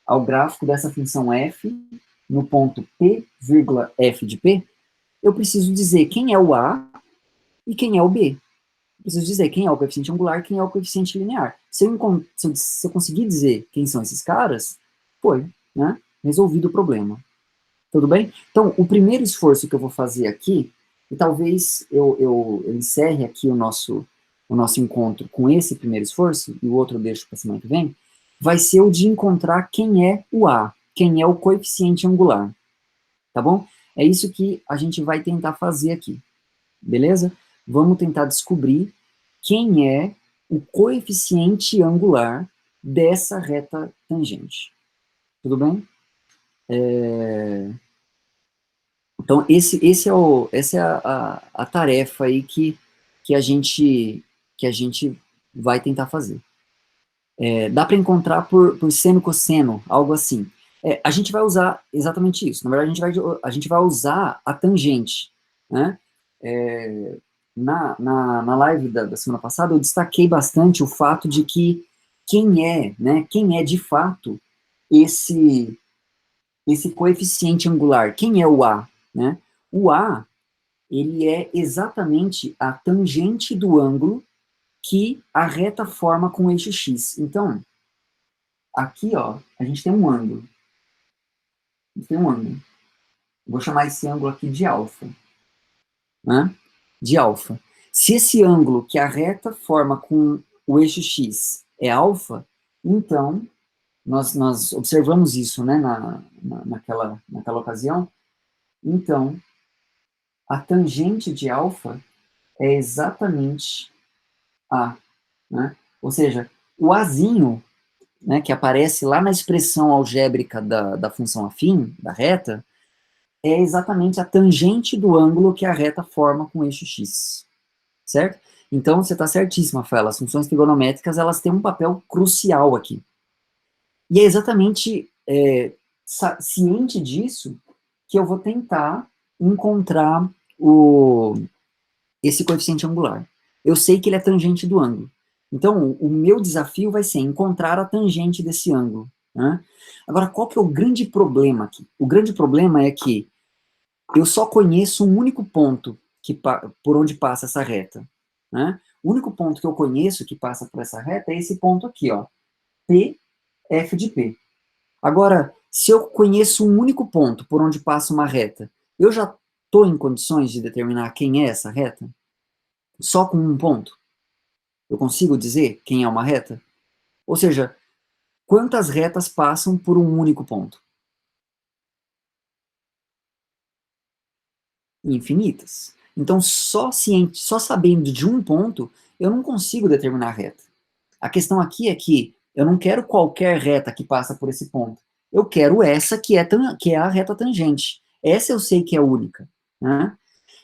ao gráfico dessa função f no ponto p, f de p, eu preciso dizer quem é o a e quem é o b. Eu preciso dizer quem é o coeficiente angular e quem é o coeficiente linear. Se eu conseguir dizer quem são esses caras, foi, né, resolvido o problema. Tudo bem? Então, o primeiro esforço que eu vou fazer aqui, e talvez eu encerre aqui o nosso encontro com esse primeiro esforço, e o outro eu deixo para semana que vem, vai ser o de encontrar quem é o A, quem é o coeficiente angular. Tá bom? É isso que a gente vai tentar fazer aqui. Beleza? Vamos tentar descobrir quem é o coeficiente angular dessa reta tangente. Tudo bem? Então, essa é a tarefa aí que a gente vai tentar fazer. Dá para encontrar por seno e cosseno, algo assim. A gente vai usar exatamente isso. Na verdade, a gente vai usar a tangente. Né? Na live da semana passada, eu destaquei bastante o fato de que quem é de fato esse coeficiente angular, quem é o A, né? O A, ele é exatamente a tangente do ângulo que a reta forma com o eixo X. Então, aqui, ó, a gente tem um ângulo. Vou chamar esse ângulo aqui de alfa, né? De alfa. Se esse ângulo que a reta forma com o eixo X é alfa, então, nós observamos isso, né, naquela ocasião. Então, a tangente de alfa é exatamente A, né? Ou seja, o Azinho, né, que aparece lá na expressão algébrica da função afim, da reta, é exatamente a tangente do ângulo que a reta forma com o eixo x, certo? Então, você está certíssima, Rafaela, as funções trigonométricas, elas têm um papel crucial aqui. E é exatamente ciente disso que eu vou tentar encontrar esse coeficiente angular. Eu sei que ele é tangente do ângulo. Então, o meu desafio vai ser encontrar a tangente desse ângulo. Né? Agora, qual que é o grande problema aqui? O grande problema é que eu só conheço um único ponto por onde passa essa reta. Né? O único ponto que eu conheço que passa por essa reta é esse ponto aqui, ó, P, F de P. Agora, se eu conheço um único ponto por onde passa uma reta, eu já estou em condições de determinar quem é essa reta? Só com um ponto? Eu consigo dizer quem é uma reta? Ou seja, quantas retas passam por um único ponto? Infinitas. Então, só sabendo de um ponto, eu não consigo determinar a reta. A questão aqui é que eu não quero qualquer reta que passa por esse ponto. Eu quero essa que é a reta tangente. Essa eu sei que é única. Né?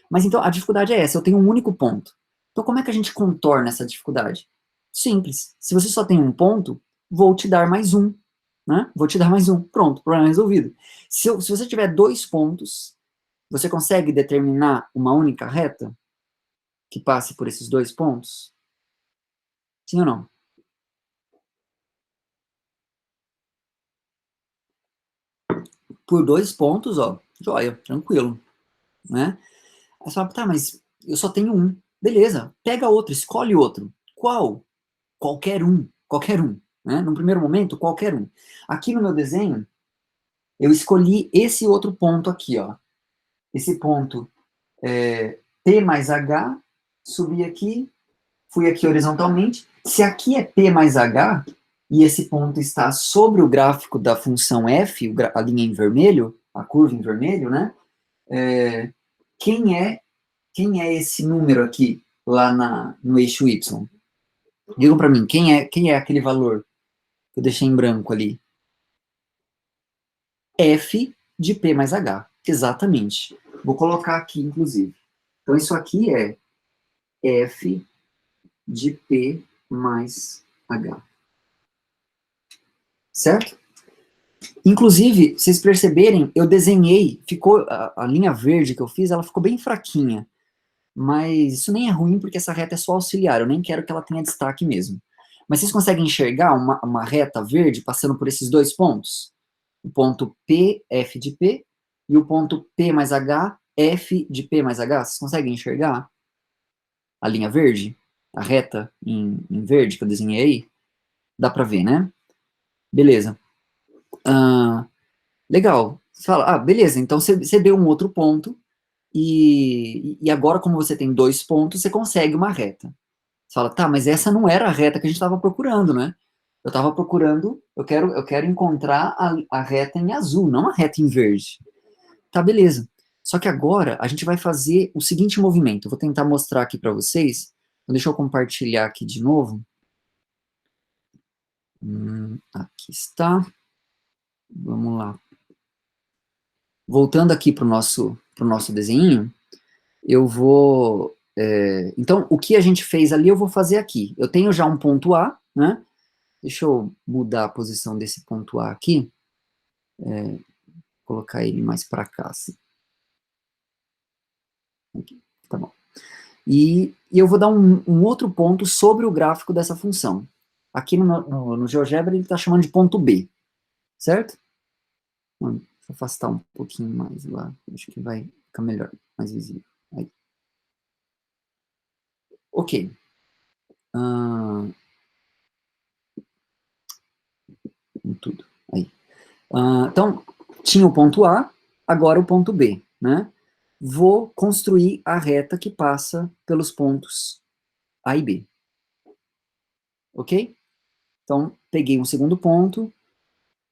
Mas então, a dificuldade é essa, eu tenho um único ponto. Então, como é que a gente contorna essa dificuldade? Simples. Se você só tem um ponto, vou te dar mais um. Né? Vou te dar mais um. Pronto, problema resolvido. Se você tiver dois pontos, você consegue determinar uma única reta que passe por esses dois pontos? Sim ou não? Por dois pontos, ó, joia, tranquilo. Né? Aí você fala, tá, mas eu só tenho um. Beleza, pega outro, escolhe outro. Qual? Qualquer um. Qualquer um. Né? No primeiro momento, qualquer um. Aqui no meu desenho, eu escolhi esse outro ponto aqui, ó. Esse ponto P mais H, subi aqui, fui aqui horizontalmente. Se aqui é P mais H, e esse ponto está sobre o gráfico da função f, a linha em vermelho, a curva em vermelho, né? Quem é esse número aqui, lá no eixo y? Digam para mim, quem é aquele valor que eu deixei em branco ali? F de P mais H. Exatamente. Vou colocar aqui, inclusive. Então, isso aqui é F de P mais H. Certo? Inclusive, vocês perceberem, eu desenhei, ficou, a linha verde que eu fiz, ela ficou bem fraquinha. Mas isso nem é ruim, porque essa reta é só auxiliar, eu nem quero que ela tenha destaque mesmo. Mas vocês conseguem enxergar uma reta verde passando por esses dois pontos? O ponto P, F de P, e o ponto P mais H, F de P mais H. Vocês conseguem enxergar a linha verde? A reta em verde que eu desenhei aí? Dá pra ver, né? Beleza. Legal. Você fala, beleza, então você deu um outro ponto, e agora, como você tem dois pontos, você consegue uma reta. Você fala, tá, mas essa não era a reta que a gente estava procurando, né? Eu estava procurando, eu quero encontrar a reta em azul, não a reta em verde. Tá, beleza. Só que agora a gente vai fazer o seguinte movimento. Eu vou tentar mostrar aqui para vocês. Então, deixa eu compartilhar aqui de novo. Aqui está. Vamos lá. Voltando aqui para o nosso desenho, eu vou... então, o que a gente fez ali, eu vou fazer aqui. Eu tenho já um ponto A, né? Deixa eu mudar a posição desse ponto A aqui. Colocar ele mais para cá, assim. Aqui, tá bom. E eu vou dar um outro ponto sobre o gráfico dessa função. Aqui no GeoGebra ele está chamando de ponto B, certo? Deixa eu afastar um pouquinho mais lá, acho que vai ficar melhor, mais visível. Aí. Ok. Tudo. Aí. Então, tinha o ponto A, agora o ponto B, né? Vou construir a reta que passa pelos pontos A e B. Ok? Então, peguei um segundo ponto.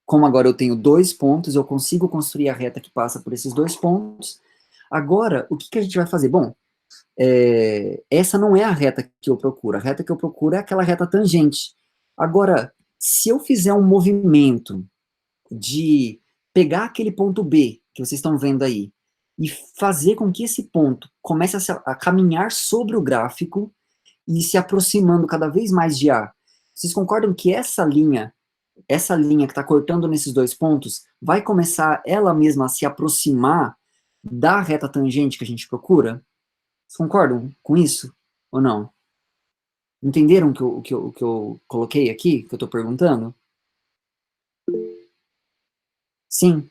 Como agora eu tenho dois pontos, eu consigo construir a reta que passa por esses dois pontos. Agora, o que a gente vai fazer? Bom, essa não é a reta que eu procuro. A reta que eu procuro é aquela reta tangente. Agora, se eu fizer um movimento de pegar aquele ponto B, que vocês estão vendo aí, e fazer com que esse ponto comece a caminhar sobre o gráfico e se aproximando cada vez mais de A, vocês concordam que essa linha que está cortando nesses dois pontos, vai começar ela mesma a se aproximar da reta tangente que a gente procura? Vocês concordam com isso ou não? Entenderam o que eu coloquei aqui, que eu estou perguntando? Sim?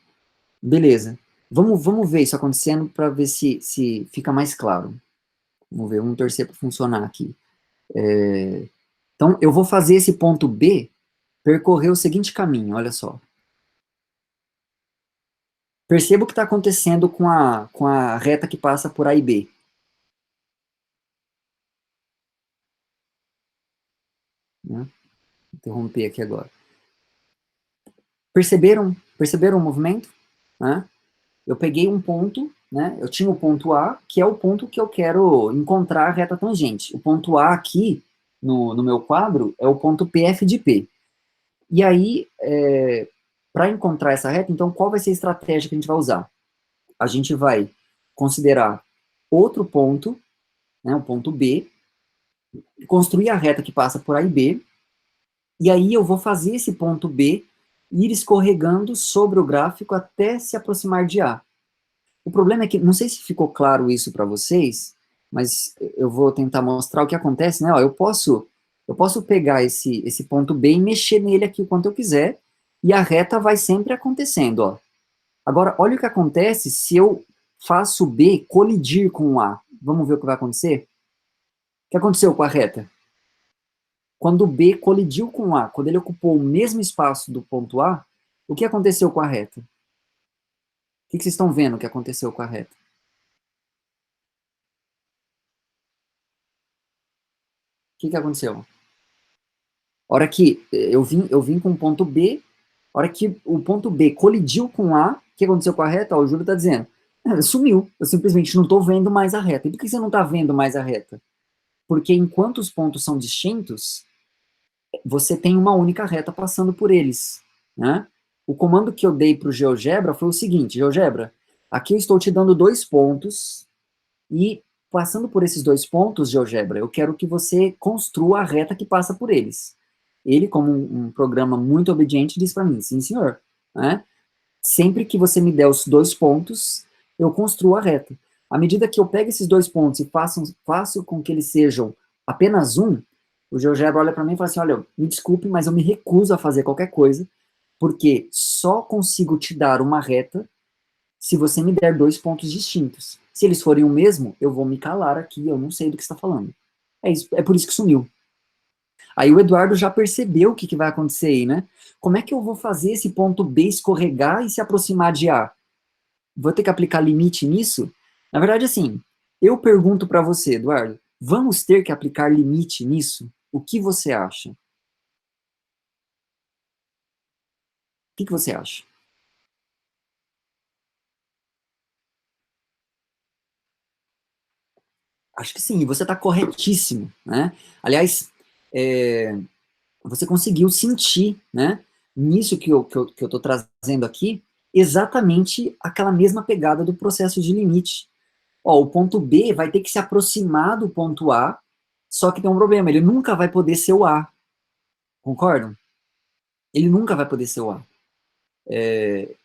Beleza. Vamos ver isso acontecendo para ver se fica mais claro. Vamos ver, vamos torcer para funcionar aqui. Então, eu vou fazer esse ponto B percorrer o seguinte caminho, olha só. Perceba o que está acontecendo com a reta que passa por A e B. Né? Vou interromper aqui agora. Perceberam o movimento? Né? Eu peguei um ponto, né? Eu tinha o ponto A, que é o ponto que eu quero encontrar a reta tangente. O ponto A aqui, no meu quadro, é o ponto PF de P. E aí, para encontrar essa reta, então, qual vai ser a estratégia que a gente vai usar? A gente vai considerar outro ponto, né, o ponto B, construir a reta que passa por A e B, e aí eu vou fazer esse ponto B ir escorregando sobre o gráfico até se aproximar de A. O problema é que, não sei se ficou claro isso para vocês, mas eu vou tentar mostrar o que acontece, né? Ó, eu posso pegar esse ponto B e mexer nele aqui o quanto eu quiser, e a reta vai sempre acontecendo, ó. Agora, olha o que acontece se eu faço B colidir com o A. Vamos ver o que vai acontecer? O que aconteceu com a reta? Quando o B colidiu com o A, quando ele ocupou o mesmo espaço do ponto A, o que aconteceu com a reta? O que vocês estão vendo que aconteceu com a reta? O que aconteceu? A hora que eu vim com o ponto B, a hora que o ponto B colidiu com A, o que aconteceu com a reta? Ó, o Júlio está dizendo, sumiu, eu simplesmente não estou vendo mais a reta. E por que você não está vendo mais a reta? Porque enquanto os pontos são distintos, você tem uma única reta passando por eles, né? O comando que eu dei para o GeoGebra foi o seguinte: GeoGebra, aqui eu estou te dando dois pontos, e passando por esses dois pontos, GeoGebra, eu quero que você construa a reta que passa por eles. Ele, como um programa muito obediente, diz para mim, sim, senhor. Né? Sempre que você me der os 2 pontos, eu construo a reta. À medida que eu pego esses 2 pontos e faço com que eles sejam apenas um, o GeoGebra olha para mim e fala assim, olha, me desculpe, mas eu me recuso a fazer qualquer coisa, porque só consigo te dar uma reta se você me der 2 pontos distintos. Se eles forem o mesmo, eu vou me calar aqui, eu não sei do que você está falando. É isso, é por isso que sumiu. Aí o Eduardo já percebeu o que vai acontecer aí, né? Como é que eu vou fazer esse ponto B escorregar e se aproximar de A? Vou ter que aplicar limite nisso? Na verdade, assim, eu pergunto para você, Eduardo, vamos ter que aplicar limite nisso? O que você acha? O que você acha? Acho que sim, você está corretíssimo, né? Aliás, você conseguiu sentir, né, nisso que eu tô trazendo aqui, exatamente aquela mesma pegada do processo de limite. Ó, o ponto B vai ter que se aproximar do ponto A, só que tem um problema, ele nunca vai poder ser o A, concordam? Ele nunca vai poder ser o A.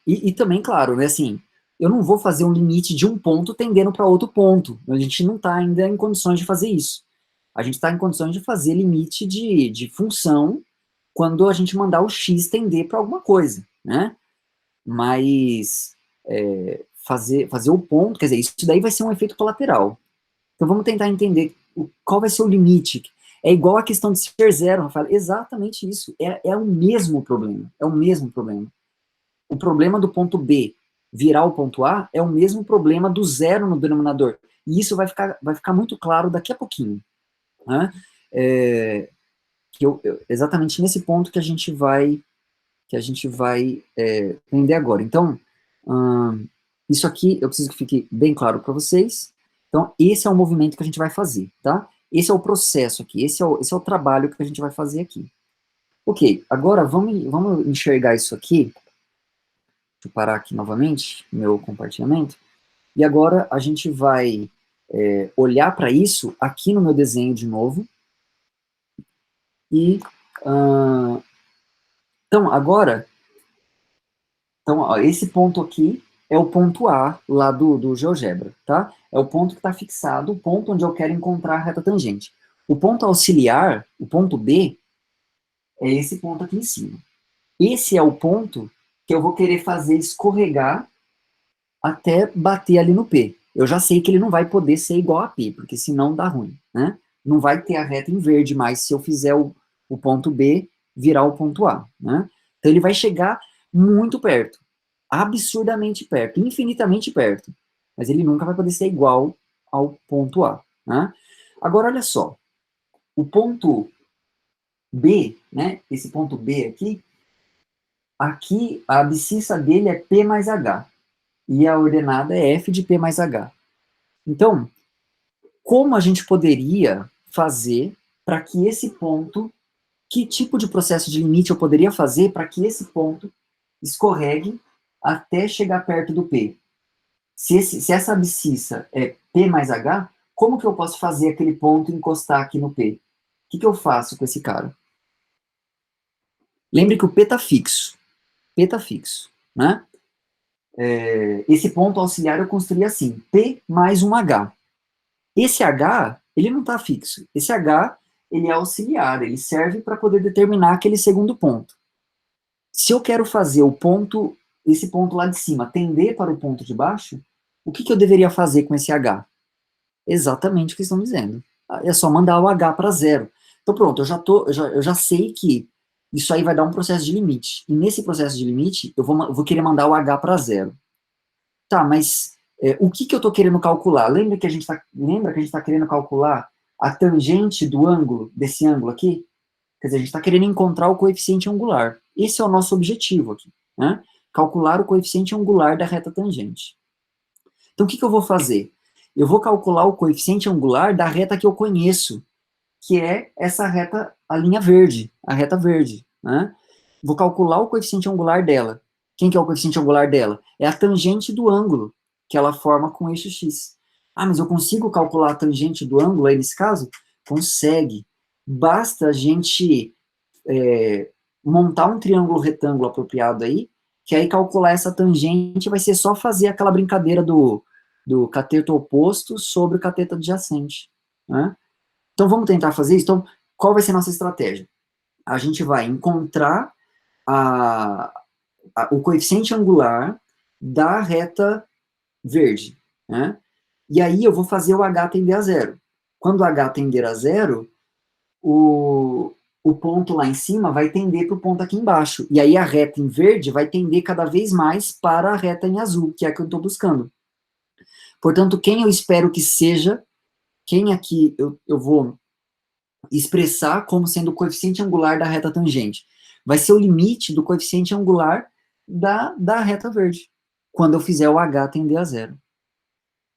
E também, claro, né, assim, eu não vou fazer um limite de um ponto tendendo para outro ponto, a gente não está ainda em condições de fazer isso. A gente está em condições de fazer limite de função quando a gente mandar o x tender para alguma coisa, né? Mas fazer o ponto, quer dizer, isso daí vai ser um efeito colateral. Então vamos tentar entender qual vai ser o limite. É igual a questão de ser zero, Rafael. Exatamente isso. É o mesmo problema. É o mesmo problema. O problema do ponto B virar o ponto A é o mesmo problema do zero no denominador. E isso vai ficar muito claro daqui a pouquinho. Né? Exatamente nesse ponto que a gente vai entender agora. Então, isso aqui eu preciso que fique bem claro para vocês. Então, esse é o movimento que a gente vai fazer, tá? Esse é o processo aqui, esse é o trabalho que a gente vai fazer aqui. Ok, agora vamos enxergar isso aqui. Deixa eu parar aqui novamente, meu compartilhamento. E agora a gente vai olhar para isso aqui no meu desenho de novo. E, então, agora, ó, esse ponto aqui é o ponto A lá do GeoGebra, tá? É o ponto que está fixado, o ponto onde eu quero encontrar a reta tangente. O ponto auxiliar, o ponto B, é esse ponto aqui em cima. Esse é o ponto que eu vou querer fazer escorregar até bater ali no P. Eu já sei que ele não vai poder ser igual a P, porque senão dá ruim, né? Não vai ter a reta em verde mais se eu fizer o ponto B virar o ponto A, né? Então ele vai chegar muito perto, absurdamente perto, infinitamente perto, mas ele nunca vai poder ser igual ao ponto A, né? Agora, olha só, o ponto B, né, esse ponto B aqui a abscissa dele é P mais H, e a ordenada é F de P mais H. Então, como a gente poderia fazer para que esse ponto, que tipo de processo de limite eu poderia fazer para que esse ponto escorregue até chegar perto do P? Se essa abscissa é P mais H, como que eu posso fazer aquele ponto encostar aqui no P? O que eu faço com esse cara? Lembre que o P está fixo. P está fixo, né? Esse ponto auxiliar eu construí assim, P mais um H. Esse H, ele não está fixo. Esse H, ele é auxiliar, ele serve para poder determinar aquele segundo ponto. Se eu quero fazer esse ponto lá de cima, tender para o ponto de baixo, o que eu deveria fazer com esse H? Exatamente o que estão dizendo. É só mandar o H para zero. Então pronto, eu já sei que isso aí vai dar um processo de limite. E nesse processo de limite, eu vou querer mandar o H para zero. Tá, mas o que eu estou querendo calcular? Lembra que a gente está querendo calcular a tangente do ângulo, desse ângulo aqui? Quer dizer, a gente está querendo encontrar o coeficiente angular. Esse é o nosso objetivo aqui, né? Calcular o coeficiente angular da reta tangente. Então, o que eu vou fazer? Eu vou calcular o coeficiente angular da reta que eu conheço, que é essa reta, a linha verde, a reta verde, né? Vou calcular o coeficiente angular dela. Quem que é o coeficiente angular dela? É a tangente do ângulo que ela forma com o eixo x. Ah, mas eu consigo calcular a tangente do ângulo aí nesse caso? Consegue. Basta a gente montar um triângulo retângulo apropriado aí que aí calcular essa tangente vai ser só fazer aquela brincadeira do cateto oposto sobre o cateto adjacente, né? Então, vamos tentar fazer isso? Então, qual vai ser a nossa estratégia? A gente vai encontrar o coeficiente angular da reta verde, né? E aí eu vou fazer o h tender a zero. Quando o h tender a zero, o ponto lá em cima vai tender para o ponto aqui embaixo. E aí a reta em verde vai tender cada vez mais para a reta em azul, que é a que eu estou buscando. Portanto, quem eu espero que seja, quem aqui eu vou expressar como sendo o coeficiente angular da reta tangente? Vai ser o limite do coeficiente angular da reta verde, quando eu fizer o h tender a zero.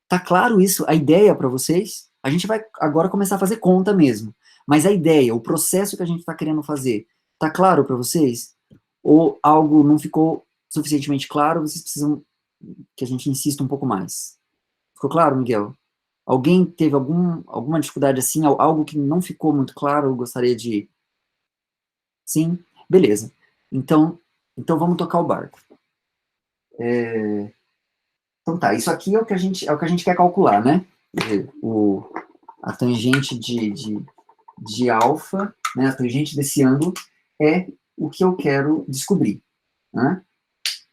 Tá claro isso? A ideia para vocês? A gente vai agora começar a fazer conta mesmo. Mas a ideia, o processo que a gente está querendo fazer, tá claro para vocês? Ou algo não ficou suficientemente claro, vocês precisam que a gente insista um pouco mais? Ficou claro, Miguel? Alguém teve alguma dificuldade assim, algo que não ficou muito claro, eu gostaria de... Sim? Beleza. Então vamos tocar o barco. Então tá, isso aqui é o que a gente quer calcular, né? A tangente de alfa, né, a tangente desse ângulo, é o que eu quero descobrir, né?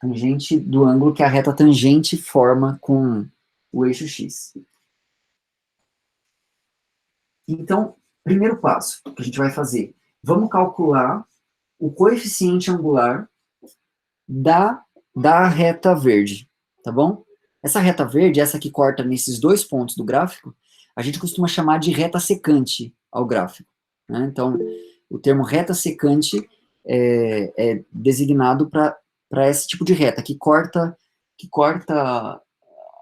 Tangente do ângulo que a reta tangente forma com o eixo x. Então, primeiro passo que a gente vai fazer, vamos calcular o coeficiente angular da reta verde, tá bom? Essa reta verde, essa que corta nesses dois pontos do gráfico, a gente costuma chamar de reta secante ao gráfico, né? Então, o termo reta secante é designado para esse tipo de reta, que corta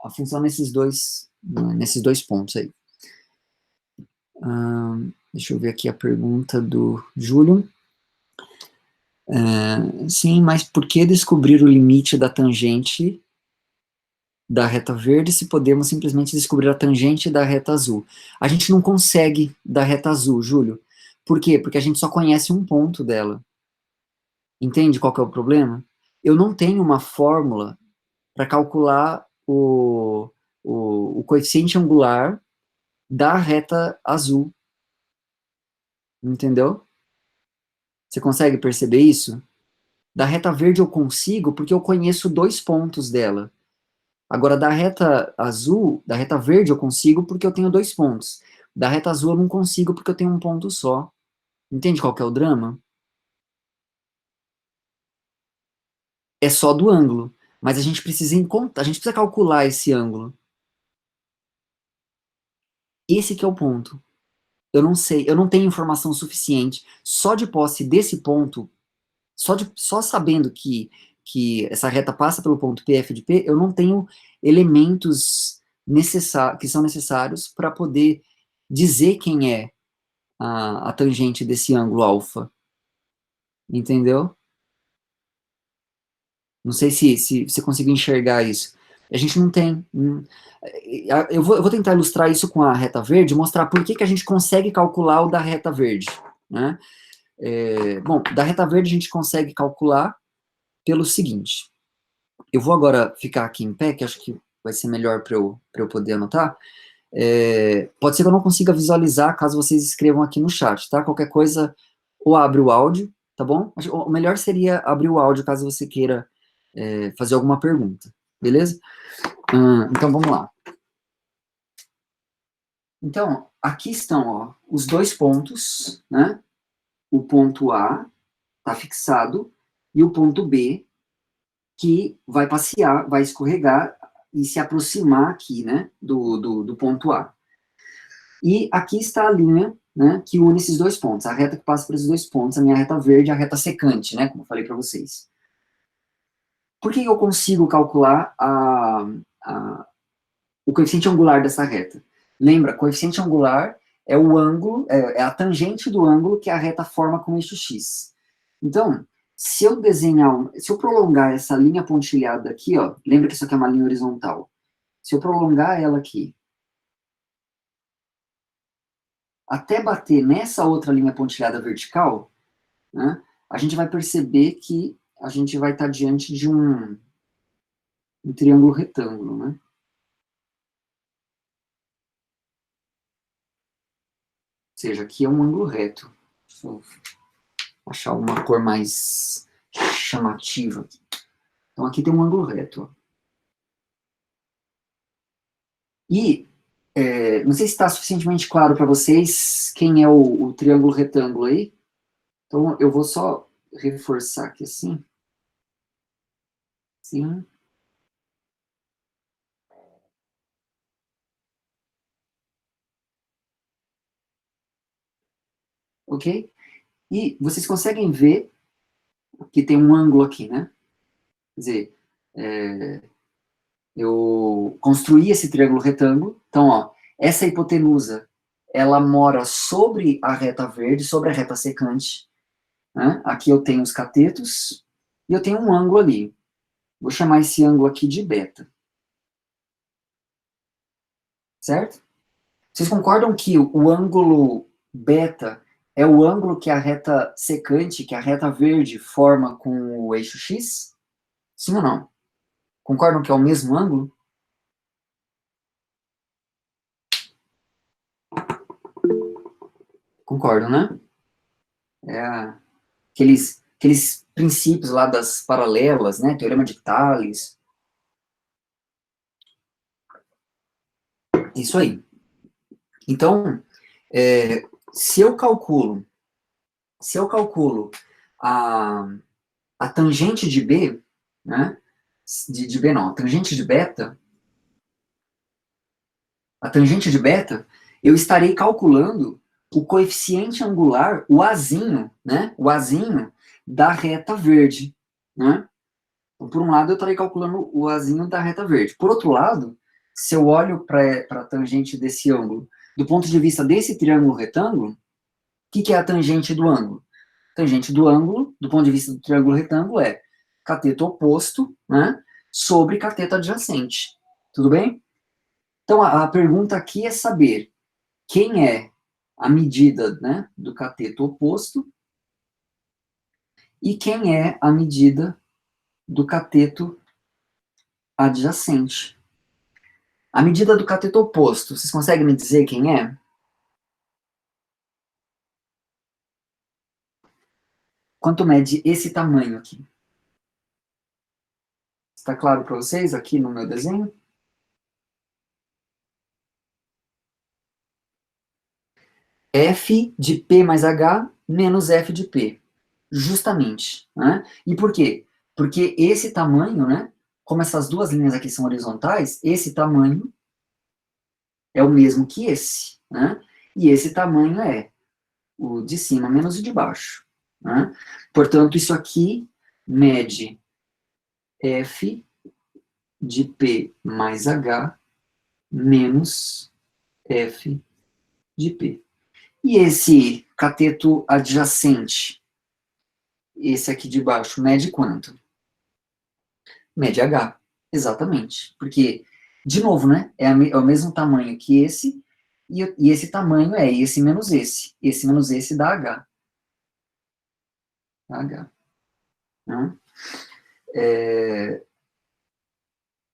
a função nesses dois pontos aí. Deixa eu ver aqui a pergunta do Júlio. Sim, mas por que descobrir o limite da tangente da reta verde se podemos simplesmente descobrir a tangente da reta azul? A gente não consegue da reta azul, Júlio. Por quê? Porque a gente só conhece um ponto dela. Entende qual que é o problema? Eu não tenho uma fórmula para calcular o coeficiente angular da reta azul. Entendeu? Você consegue perceber isso? Da reta verde eu consigo porque eu conheço dois pontos dela. Agora, da reta azul, da reta verde eu consigo porque eu tenho dois pontos. Da reta azul eu não consigo porque eu tenho um ponto só. Entende qual que é o drama? É só do ângulo. Mas a gente precisa a gente precisa calcular esse ângulo. Esse que é o ponto. Eu não sei, eu não tenho informação suficiente. Só de posse desse ponto, só sabendo que essa reta passa pelo ponto PF de P, eu não tenho elementos que são necessários para poder dizer quem é a tangente desse ângulo alfa. Entendeu? Não sei se você conseguiu enxergar isso. A gente não tem. Eu vou tentar ilustrar isso com a reta verde, mostrar por que a gente consegue calcular o da reta verde, né? Bom, da reta verde a gente consegue calcular pelo seguinte. Eu vou agora ficar aqui em pé, que acho que vai ser melhor para eu poder anotar. Pode ser que eu não consiga visualizar caso vocês escrevam aqui no chat, tá? Qualquer coisa, ou abre o áudio, tá bom? O melhor seria abrir o áudio caso você queira fazer alguma pergunta, beleza? Então, vamos lá. Então, aqui estão ó, os dois pontos, né? O ponto A está fixado e o ponto B que vai passear, vai escorregar e se aproximar aqui, né, do ponto A. E aqui está a linha, né, que une esses dois pontos, a reta que passa por esses dois pontos, a minha reta verde e a reta secante, né, como eu falei para vocês. Por que eu consigo calcular o coeficiente angular dessa reta? Lembra, coeficiente angular é o ângulo, é a tangente do ângulo que a reta forma com o eixo x. Então, se eu se eu prolongar essa linha pontilhada aqui, ó, lembra que isso aqui é uma linha horizontal. Se eu prolongar ela aqui, até bater nessa outra linha pontilhada vertical, né, a gente vai perceber que a gente vai estar diante de um triângulo retângulo, né? Ou seja, aqui é um ângulo reto. Deixa eu achar uma cor mais chamativa. Então, aqui tem um ângulo reto. Ó. E, não sei se está suficientemente claro para vocês quem é o triângulo retângulo aí. Então, eu vou só reforçar aqui assim. Sim. Ok? E vocês conseguem ver que tem um ângulo aqui, né? Quer dizer, eu construí esse triângulo retângulo. Então, ó, essa hipotenusa, ela mora sobre a reta verde, sobre a reta secante. Né? Aqui eu tenho os catetos e eu tenho um ângulo ali. Vou chamar esse ângulo aqui de beta. Certo? Vocês concordam que o ângulo beta é o ângulo que a reta secante, que a reta verde, forma com o eixo x? Sim ou não? Concordam que é o mesmo ângulo? Concordam, né? É aqueles princípios lá das paralelas, né? Teorema de Tales. Isso aí. Então, se eu calculo a, a tangente de B, né? De B não, a tangente de beta, eu estarei calculando o coeficiente angular, o azinho, né? O azinho da reta verde, né? Então, por um lado, eu estarei calculando o azinho da reta verde. Por outro lado, se eu olho para a tangente desse ângulo, do ponto de vista desse triângulo retângulo, o que é a tangente do ângulo? A tangente do ângulo, do ponto de vista do triângulo retângulo, é cateto oposto, né, sobre cateto adjacente. Tudo bem? Então, a pergunta aqui é saber quem é a medida, né, do cateto oposto e quem é a medida do cateto adjacente. A medida do cateto oposto, vocês conseguem me dizer quem é? Quanto mede esse tamanho aqui? Está claro para vocês aqui no meu desenho? F de P mais H menos F de P. Justamente. Né? E por quê? Porque esse tamanho, né? Como essas duas linhas aqui são horizontais, esse tamanho é o mesmo que esse. Né? E esse tamanho é o de cima menos o de baixo. Né? Portanto, isso aqui mede F de P mais H menos F de P. E esse cateto adjacente, esse aqui de baixo, mede quanto? Mede H, exatamente. Porque, de novo, né, é o mesmo tamanho que esse, e esse tamanho é esse menos esse. Esse menos esse dá H. Dá H. Né?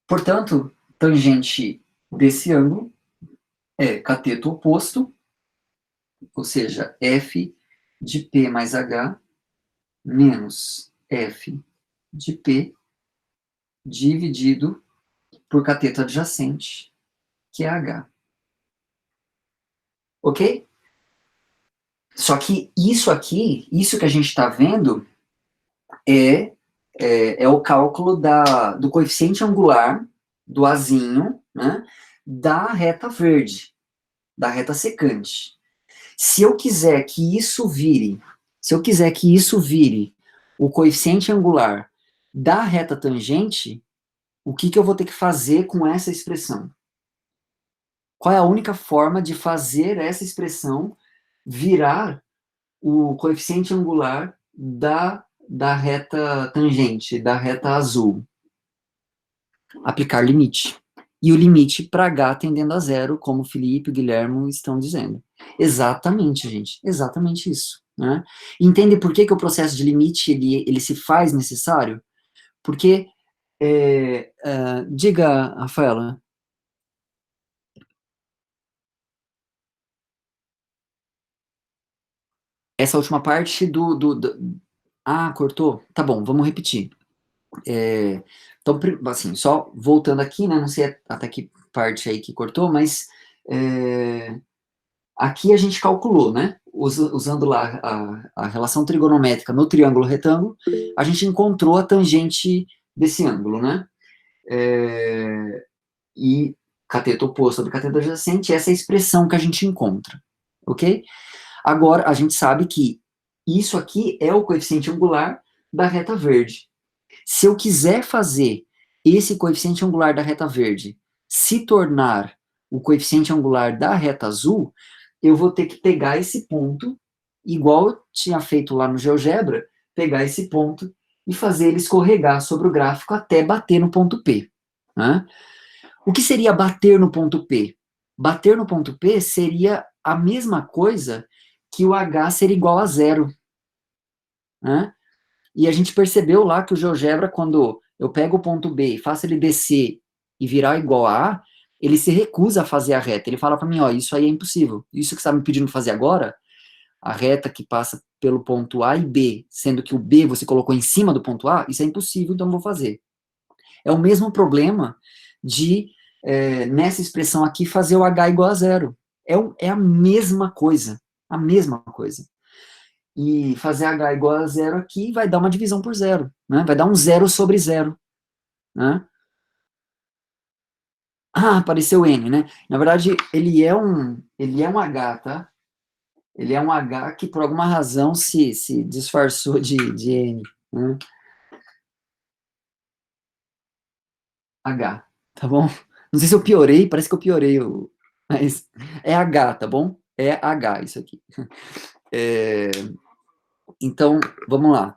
Portanto, tangente desse ângulo é cateto oposto, ou seja, F de P mais H menos F de P dividido por cateto adjacente, que é H. Ok? Só que isso aqui, isso que a gente está vendo, é o cálculo do coeficiente angular do azinho, né, da reta verde, da reta secante. Se eu quiser que isso vire, o coeficiente angular da reta tangente, o que eu vou ter que fazer com essa expressão? Qual é a única forma de fazer essa expressão virar o coeficiente angular da reta tangente, da reta azul? Aplicar limite. E o limite para H tendendo a zero, como o Felipe e o Guilherme estão dizendo. Exatamente, gente. Exatamente isso. né? Entende por que o processo de limite ele se faz necessário? Porque, diga, Rafaela. Essa última parte Ah, cortou? Tá bom, vamos repetir. Então, assim, só voltando aqui, né? Não sei até que parte aí que cortou, mas aqui a gente calculou, né? Usando lá a relação trigonométrica no triângulo retângulo, a gente encontrou a tangente desse ângulo, né? E cateto oposto sobre cateto adjacente, essa é a expressão que a gente encontra, ok? Agora, a gente sabe que isso aqui é o coeficiente angular da reta verde. Se eu quiser fazer esse coeficiente angular da reta verde se tornar o coeficiente angular da reta azul, eu vou ter que pegar esse ponto, igual eu tinha feito lá no GeoGebra, pegar esse ponto e fazer ele escorregar sobre o gráfico até bater no ponto P. Né? O que seria bater no ponto P? Bater no ponto P seria a mesma coisa que o H ser igual a zero. Né? E a gente percebeu lá que o GeoGebra, quando eu pego o ponto B e faço ele descer e virar igual a A, ele se recusa a fazer a reta. Ele fala para mim, ó, isso aí é impossível. Isso que você está me pedindo fazer agora, a reta que passa pelo ponto A e B, sendo que o B você colocou em cima do ponto A, isso é impossível, então não vou fazer. É o mesmo problema de, nessa expressão aqui, fazer o H igual a zero. É a mesma coisa. A mesma coisa. E fazer H igual a zero aqui vai dar uma divisão por zero, né? Vai dar um zero sobre zero, né? Ah, apareceu N, né? Na verdade, ele é um H, tá? Ele é um H que por alguma razão se disfarçou de N, né? H, tá bom? Não sei se eu piorei, parece que eu piorei, mas é H, tá bom? É H isso aqui. É, então, vamos lá.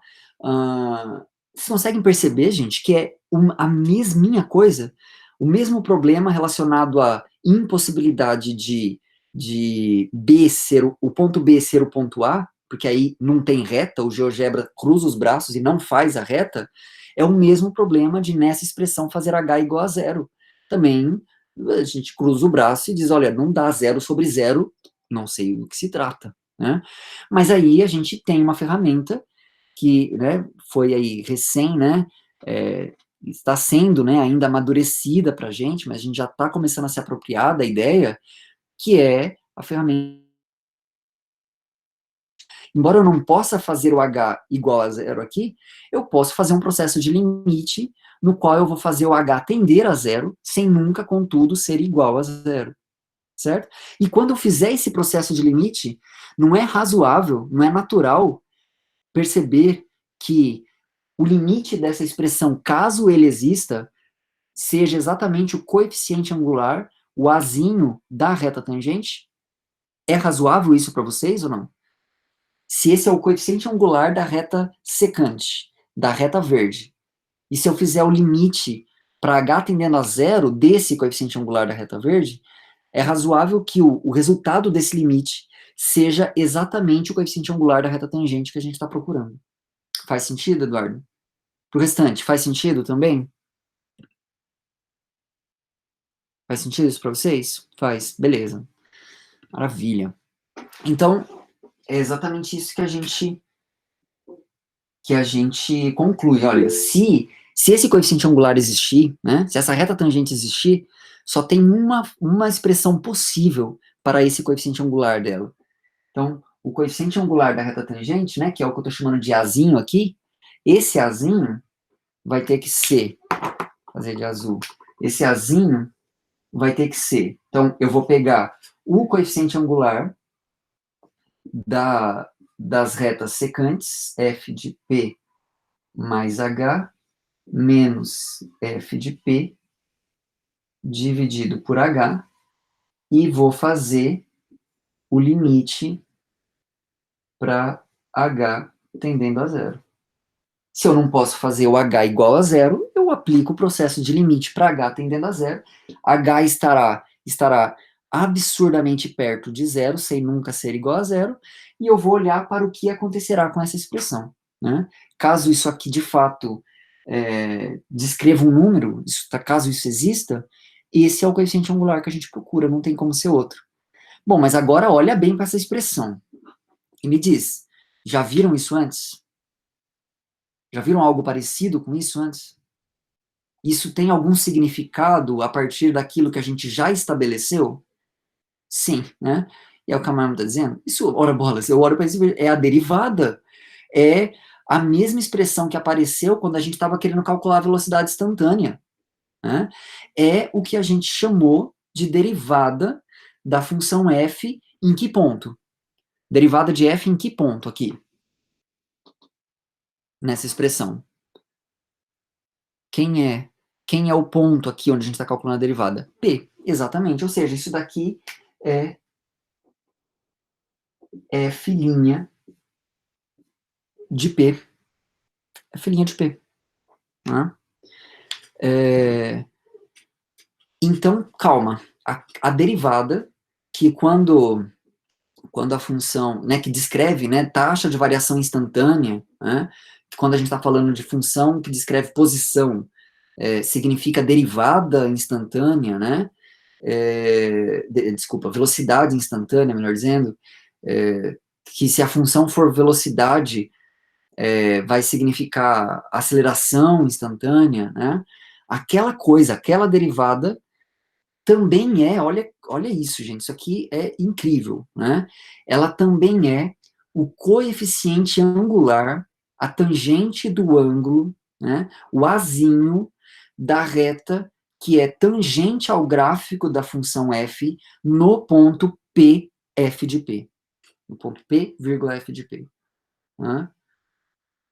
Vocês conseguem perceber, gente, que é a mesminha coisa, o mesmo problema relacionado à impossibilidade de B ser o ponto B ser o ponto A, porque aí não tem reta, o GeoGebra cruza os braços e não faz a reta, é o mesmo problema de nessa expressão fazer H igual a zero. Também a gente cruza o braço e diz, olha, não dá zero sobre zero, não sei do que se trata, né? Mas aí a gente tem uma ferramenta que, né, foi aí recém, né, está sendo, né, ainda amadurecida para a gente, mas a gente já está começando a se apropriar da ideia, que é a ferramenta. Embora eu não possa fazer o H igual a zero aqui, eu posso fazer um processo de limite no qual eu vou fazer o H tender a zero, sem nunca, contudo, ser igual a zero, certo? E quando eu fizer esse processo de limite, não é razoável, não é natural perceber que o limite dessa expressão, caso ele exista, seja exatamente o coeficiente angular, o azinho da reta tangente? É razoável isso para vocês ou não? Se esse é o coeficiente angular da reta secante, da reta verde, e se eu fizer o limite para h tendendo a zero desse coeficiente angular da reta verde, é razoável que o resultado desse limite seja exatamente o coeficiente angular da reta tangente que a gente está procurando. Faz sentido, Eduardo? Pro restante, faz sentido também? Faz sentido isso para vocês? Faz, beleza. Maravilha. Então, é exatamente isso que a gente conclui. Olha, se esse coeficiente angular existir, né, se essa reta tangente existir, só tem uma expressão possível para esse coeficiente angular dela. Então, o coeficiente angular da reta tangente, né, que é o que eu estou chamando de azinho aqui, esse azinho vai ter que ser, fazer de azul, esse azinho vai ter que ser. Então, eu vou pegar o coeficiente angular das retas secantes, f de P mais H, menos f de P, dividido por H, e vou fazer o limite para H tendendo a zero. Se eu não posso fazer o H igual a zero, eu aplico o processo de limite para H tendendo a zero. H estará absurdamente perto de zero, sem nunca ser igual a zero, e eu vou olhar para o que acontecerá com essa expressão, né? Caso isso aqui, de fato, descreva um número, caso isso exista, esse é o coeficiente angular que a gente procura, não tem como ser outro. Bom, mas agora olha bem para essa expressão, e me diz, já viram isso antes? Já viram algo parecido com isso antes? Isso tem algum significado a partir daquilo que a gente já estabeleceu? Sim, né? E é o que a Marma está dizendo. Isso, ora bolas, eu olho para isso, é a derivada. É a mesma expressão que apareceu quando a gente estava querendo calcular a velocidade instantânea, né? É o que a gente chamou de derivada da função f em que ponto? Derivada de f em que ponto aqui? Nessa expressão. Quem é o ponto aqui onde a gente está calculando a derivada? P, exatamente. Ou seja, isso daqui é f' de P. É filhinha de P. Né? Então, calma. A derivada, que quando a função, né, que descreve, né, taxa de variação instantânea, né, quando a gente está falando de função que descreve posição, significa derivada instantânea, né, desculpa, velocidade instantânea, melhor dizendo, que se a função for velocidade, vai significar aceleração instantânea, né, aquela coisa, aquela derivada também olha isso, gente, isso aqui é incrível, né? Ela também é o coeficiente angular, a tangente do ângulo, né? O azinho da reta que é tangente ao gráfico da função f no ponto P, f de P. No ponto P, vírgula f de P. Né?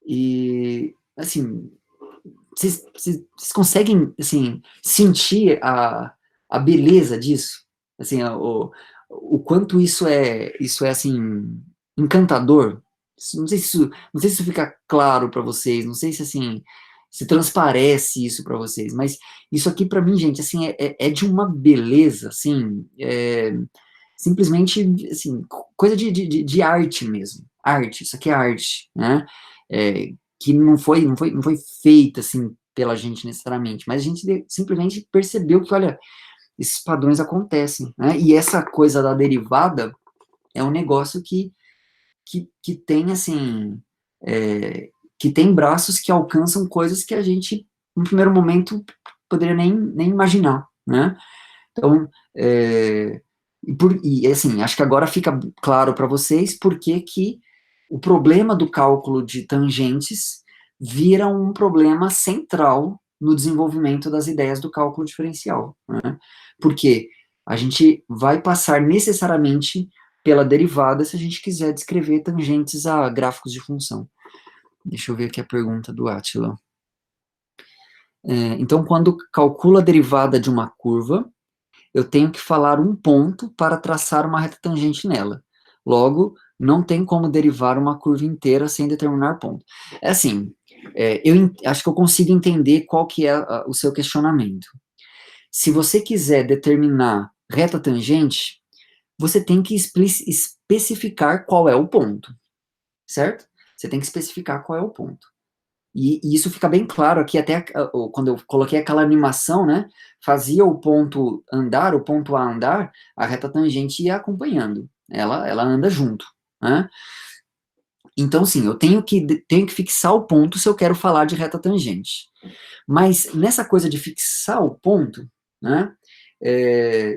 E, assim, vocês conseguem, assim, sentir a beleza disso? Assim, o quanto isso é, assim, encantador? Não sei se isso fica claro para vocês, não sei se, assim, se transparece isso para vocês, mas isso aqui, para mim, gente, assim, é de uma beleza, assim, simplesmente, assim, coisa de arte mesmo. Arte, isso aqui é arte, né? Que não foi feita, assim, pela gente necessariamente, mas a gente simplesmente percebeu que, olha, esses padrões acontecem, né? E essa coisa da derivada é um negócio que tem, assim, que tem braços que alcançam coisas que a gente, no primeiro momento, poderia nem imaginar, né? Então, assim, acho que agora fica claro para vocês por que o problema do cálculo de tangentes vira um problema central no desenvolvimento das ideias do cálculo diferencial, né? Porque a gente vai passar necessariamente pela derivada se a gente quiser descrever tangentes a gráficos de função. Deixa eu ver aqui a pergunta do Átila. Então, quando calcula a derivada de uma curva, eu tenho que falar um ponto para traçar uma reta tangente nela. Logo, não tem como derivar uma curva inteira sem determinar ponto. É assim, eu acho que eu consigo entender qual que é o seu questionamento. Se você quiser determinar reta tangente, você tem que especificar qual é o ponto, certo? Você tem que especificar qual é o ponto. E isso fica bem claro aqui, até quando eu coloquei aquela animação, né, fazia o ponto andar, o ponto A andar, a reta tangente ia acompanhando, ela anda junto, né? Então, sim, eu tenho que fixar o ponto se eu quero falar de reta tangente. Mas nessa coisa de fixar o ponto, né,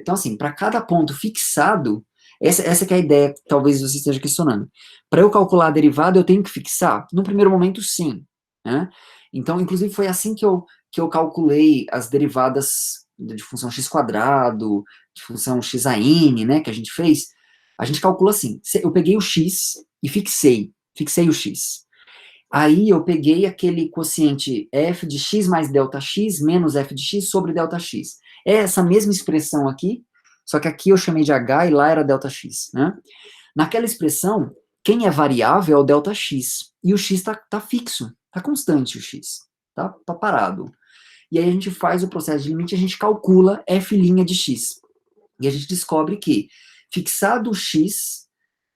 então, assim, para cada ponto fixado, essa que é a ideia que talvez você esteja questionando. Para eu calcular a derivada, eu tenho que fixar? No primeiro momento, sim. Né? Então, inclusive, foi assim que eu calculei as derivadas de função x quadrado, de função xin, né, que a gente fez. A gente calcula assim, eu peguei o x e fixei o x. Aí eu peguei aquele quociente f de x mais delta x menos f de x sobre delta x. É essa mesma expressão aqui, só que aqui eu chamei de h e lá era delta x, né? Naquela expressão, quem é variável é o delta x, e o x está fixo, está constante o x, tá parado. E aí a gente faz o processo de limite, a gente calcula f' de x. E a gente descobre que, fixado o x,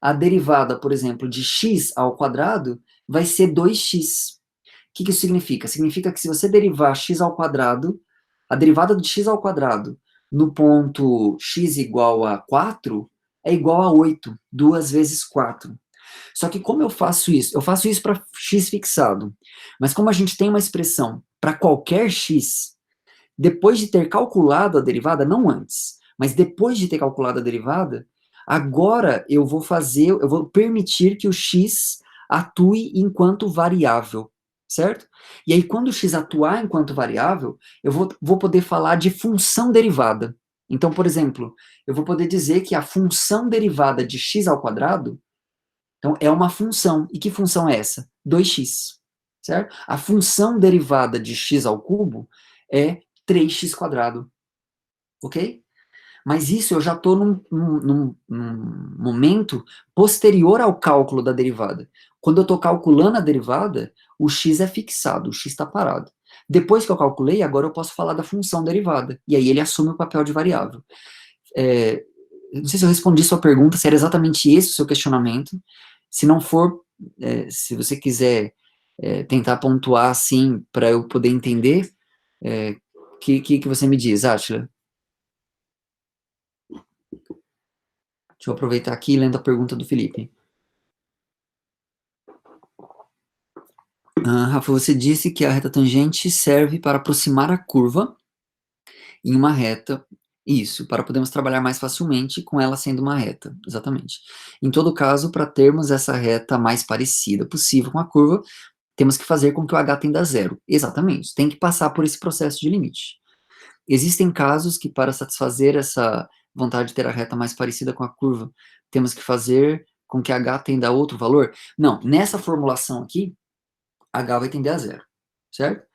a derivada, por exemplo, de x ao quadrado vai ser 2x. O que isso significa? Significa que se você derivar x ao quadrado, a derivada de x ao quadrado no ponto x igual a 4 é igual a 8, 2 vezes 4. Só que como eu faço isso? Eu faço isso para x fixado. Mas como a gente tem uma expressão para qualquer x, depois de ter calculado a derivada, não antes, mas depois de ter calculado a derivada, agora eu vou permitir que o x atue enquanto variável, certo? E aí, quando o x atuar enquanto variável, eu vou poder falar de função derivada. Então, por exemplo, eu vou poder dizer que a função derivada de x ao quadrado, então, é uma função. E que função é essa? 2x, certo? A função derivada de x ao cubo é 3x quadrado, ok? Mas isso eu já estou num momento posterior ao cálculo da derivada. Quando eu estou calculando a derivada, o x é fixado, o x está parado. Depois que eu calculei, agora eu posso falar da função derivada. E aí ele assume o papel de variável. Não sei se eu respondi sua pergunta, se era exatamente esse o seu questionamento. Se não for, se você quiser tentar pontuar assim para eu poder entender, que você me diz, Átila? Deixa eu aproveitar aqui lendo a pergunta do Felipe. Rafa, você disse que a reta tangente serve para aproximar a curva em uma reta. Isso, para podermos trabalhar mais facilmente com ela sendo uma reta, exatamente. Em todo caso, para termos essa reta mais parecida possível com a curva, temos que fazer com que o h tenda a zero. Exatamente, tem que passar por esse processo de limite. Existem casos que, para satisfazer essa vontade de ter a reta mais parecida com a curva, temos que fazer com que h tenda a outro valor? Não, nessa formulação aqui, h vai tender a zero, certo?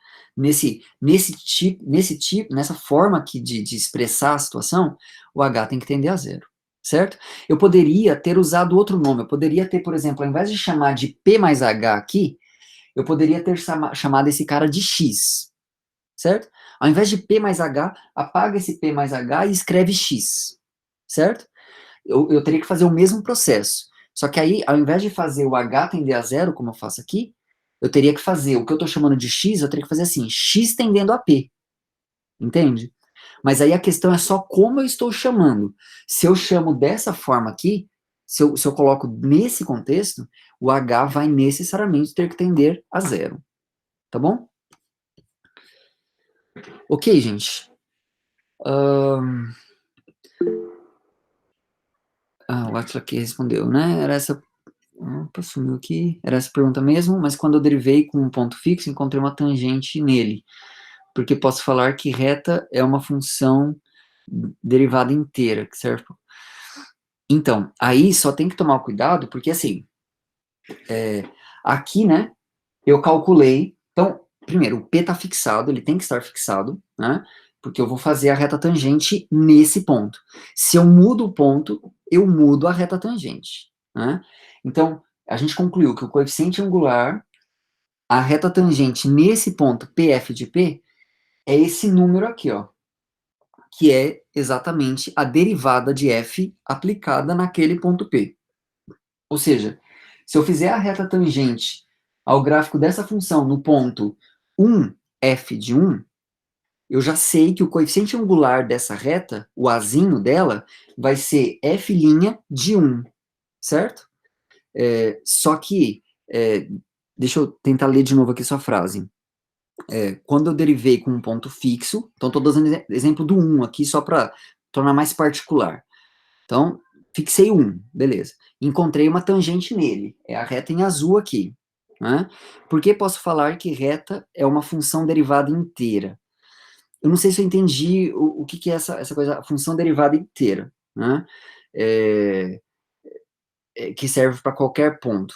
Nessa forma aqui de expressar a situação, o h tem que tender a zero, certo? Eu poderia ter usado outro nome, eu poderia ter, por exemplo, ao invés de chamar de p mais h aqui, eu poderia ter chamado esse cara de x, certo? Ao invés de p mais h, apaga esse p mais h e escreve x, certo? Eu teria que fazer o mesmo processo. Só que aí, ao invés de fazer o h tender a zero, como eu faço aqui, eu teria que fazer o que eu estou chamando de x, eu teria que fazer assim, x tendendo a p. Entende? Mas aí a questão é só como eu estou chamando. Se eu chamo dessa forma aqui, se eu coloco nesse contexto, o h vai necessariamente ter que tender a zero. Tá bom? Ok, gente. O Atlas aqui respondeu, né? Era essa. Opa, sumiu aqui. Era essa pergunta mesmo, mas quando eu derivei com um ponto fixo, encontrei uma tangente nele. Porque posso falar que reta é uma função derivada inteira, certo? Então, aí só tem que tomar cuidado, porque assim, aqui, né, eu calculei. Então, primeiro, o P está fixado, ele tem que estar fixado, né? Porque eu vou fazer a reta tangente nesse ponto. Se eu mudo o ponto, eu mudo a reta tangente, né? Então, a gente concluiu que o coeficiente angular, a reta tangente nesse ponto PF de P, é esse número aqui, ó, que é exatamente a derivada de f aplicada naquele ponto P. Ou seja, se eu fizer a reta tangente ao gráfico dessa função no ponto 1, f de 1, eu já sei que o coeficiente angular dessa reta, o azinho dela, vai ser f' de 1, certo? Só que, deixa eu tentar ler de novo aqui sua frase. Quando eu derivei com um ponto fixo, então estou dando exemplo do 1 aqui só para tornar mais particular. Então, fixei 1, beleza. Encontrei uma tangente nele, é a reta em azul aqui. Né? Por que posso falar que reta é uma função derivada inteira? Eu não sei se eu entendi o que é essa coisa, a função derivada inteira, né? Que serve para qualquer ponto.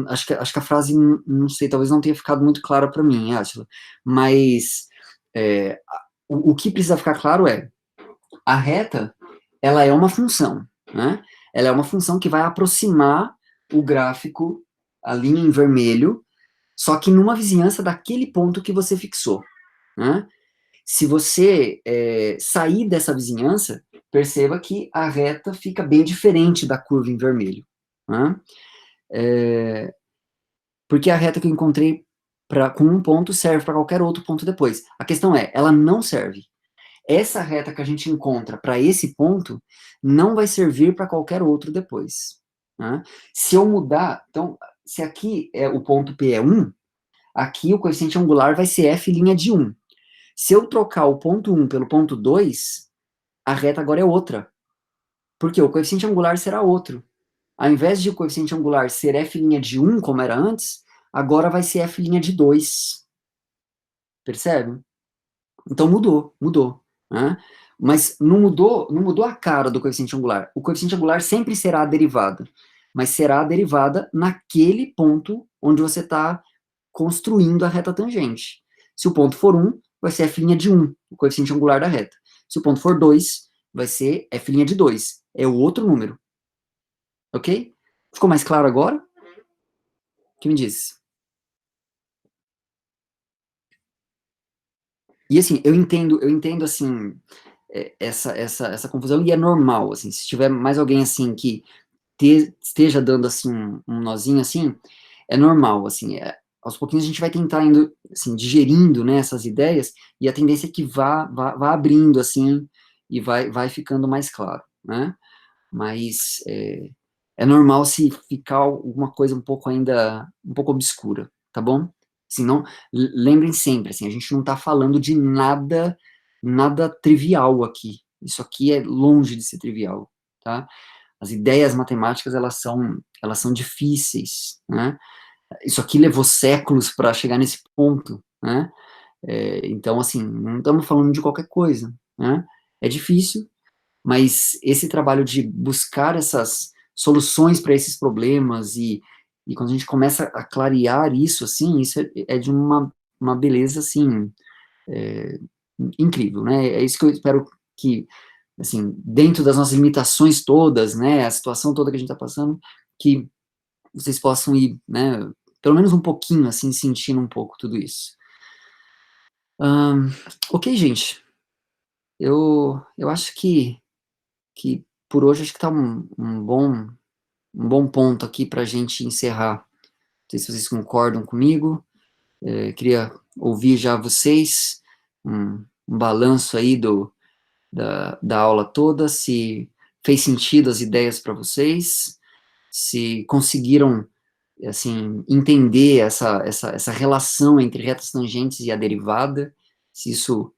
Acho que a frase, não sei, talvez não tenha ficado muito clara para mim, Átila, mas o que precisa ficar claro é, a reta, ela é uma função, né? Ela é uma função que vai aproximar o gráfico, a linha em vermelho, só que numa vizinhança daquele ponto que você fixou, né? Se você sair dessa vizinhança, perceba que a reta fica bem diferente da curva em vermelho. Né? Porque a reta que eu encontrei com um ponto serve para qualquer outro ponto depois. A questão é, ela não serve. Essa reta que a gente encontra para esse ponto não vai servir para qualquer outro depois. Né? Se eu mudar, então, se aqui o ponto P é 1, aqui o coeficiente angular vai ser f' de 1. Se eu trocar o ponto 1 pelo ponto 2, a reta agora é outra. Porque o coeficiente angular será outro. Ao invés de o coeficiente angular ser f' de 1, como era antes, agora vai ser f' de 2. Percebe? Então mudou. Né? Mas não mudou a cara do coeficiente angular. O coeficiente angular sempre será a derivada, mas será a derivada naquele ponto onde você está construindo a reta tangente. Se o ponto for 1, vai ser f' de 1, o coeficiente angular da reta. Se o ponto for 2, vai ser f' de 2. É o outro número. Ok? Ficou mais claro agora? O que me diz? E assim, eu entendo assim, essa confusão, e é normal, assim, se tiver mais alguém assim que esteja dando assim um nozinho assim, é normal, assim, aos pouquinhos a gente vai tentar indo, assim, digerindo, né, essas ideias, e a tendência é que vá abrindo, assim, e vai ficando mais claro, né, mas é normal se ficar alguma coisa um pouco ainda, um pouco obscura, tá bom? Assim, não, lembrem sempre, assim, a gente não está falando de nada trivial aqui, isso aqui é longe de ser trivial, tá? As ideias matemáticas, elas são difíceis, né? Isso aqui levou séculos para chegar nesse ponto, né? Então, assim, não estamos falando de qualquer coisa, né? É difícil, mas esse trabalho de buscar essas soluções para esses problemas e quando a gente começa a clarear isso, assim, isso é de uma beleza, assim, é, incrível, né? É isso que eu espero que, assim, dentro das nossas limitações todas, né, a situação toda que a gente está passando, que vocês possam ir, né, pelo menos um pouquinho, assim, sentindo um pouco tudo isso. Ok, gente, eu acho que por hoje acho que está um bom ponto aqui para a gente encerrar. Não sei se vocês concordam comigo, queria ouvir já vocês, um balanço aí da aula toda, se fez sentido as ideias para vocês, se conseguiram, assim, entender essa relação entre retas tangentes e a derivada, se isso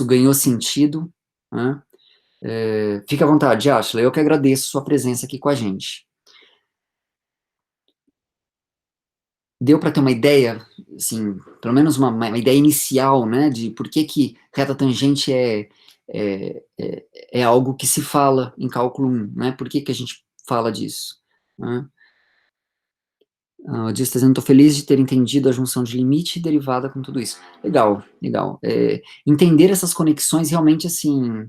ganhou sentido, né? Fica à vontade, Ashley, eu que agradeço sua presença aqui com a gente. Deu para ter uma ideia, assim, pelo menos uma ideia inicial, né, de por que reta tangente é algo que se fala em cálculo 1, né, por que a gente fala disso, né? O Dias está dizendo, estou feliz de ter entendido a junção de limite e derivada com tudo isso. Legal, legal. Entender essas conexões realmente, assim,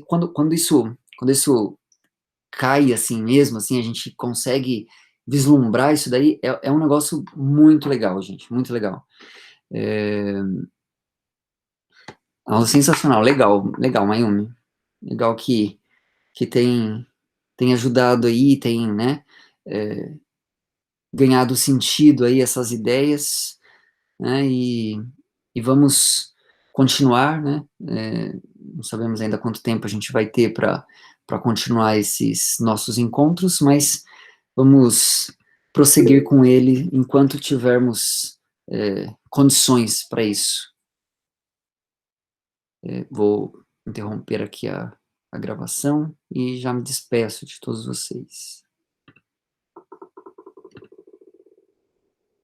quando isso cai assim mesmo, assim, a gente consegue vislumbrar isso daí, é um negócio muito legal, gente, muito legal. Sensacional, legal, legal, Mayumi. Legal que tem ajudado aí, tem, né, ganhado sentido aí essas ideias, né, e vamos continuar, né, não sabemos ainda quanto tempo a gente vai ter para continuar esses nossos encontros, mas vamos prosseguir com ele enquanto tivermos condições para isso. Vou interromper aqui a gravação e já me despeço de todos vocês.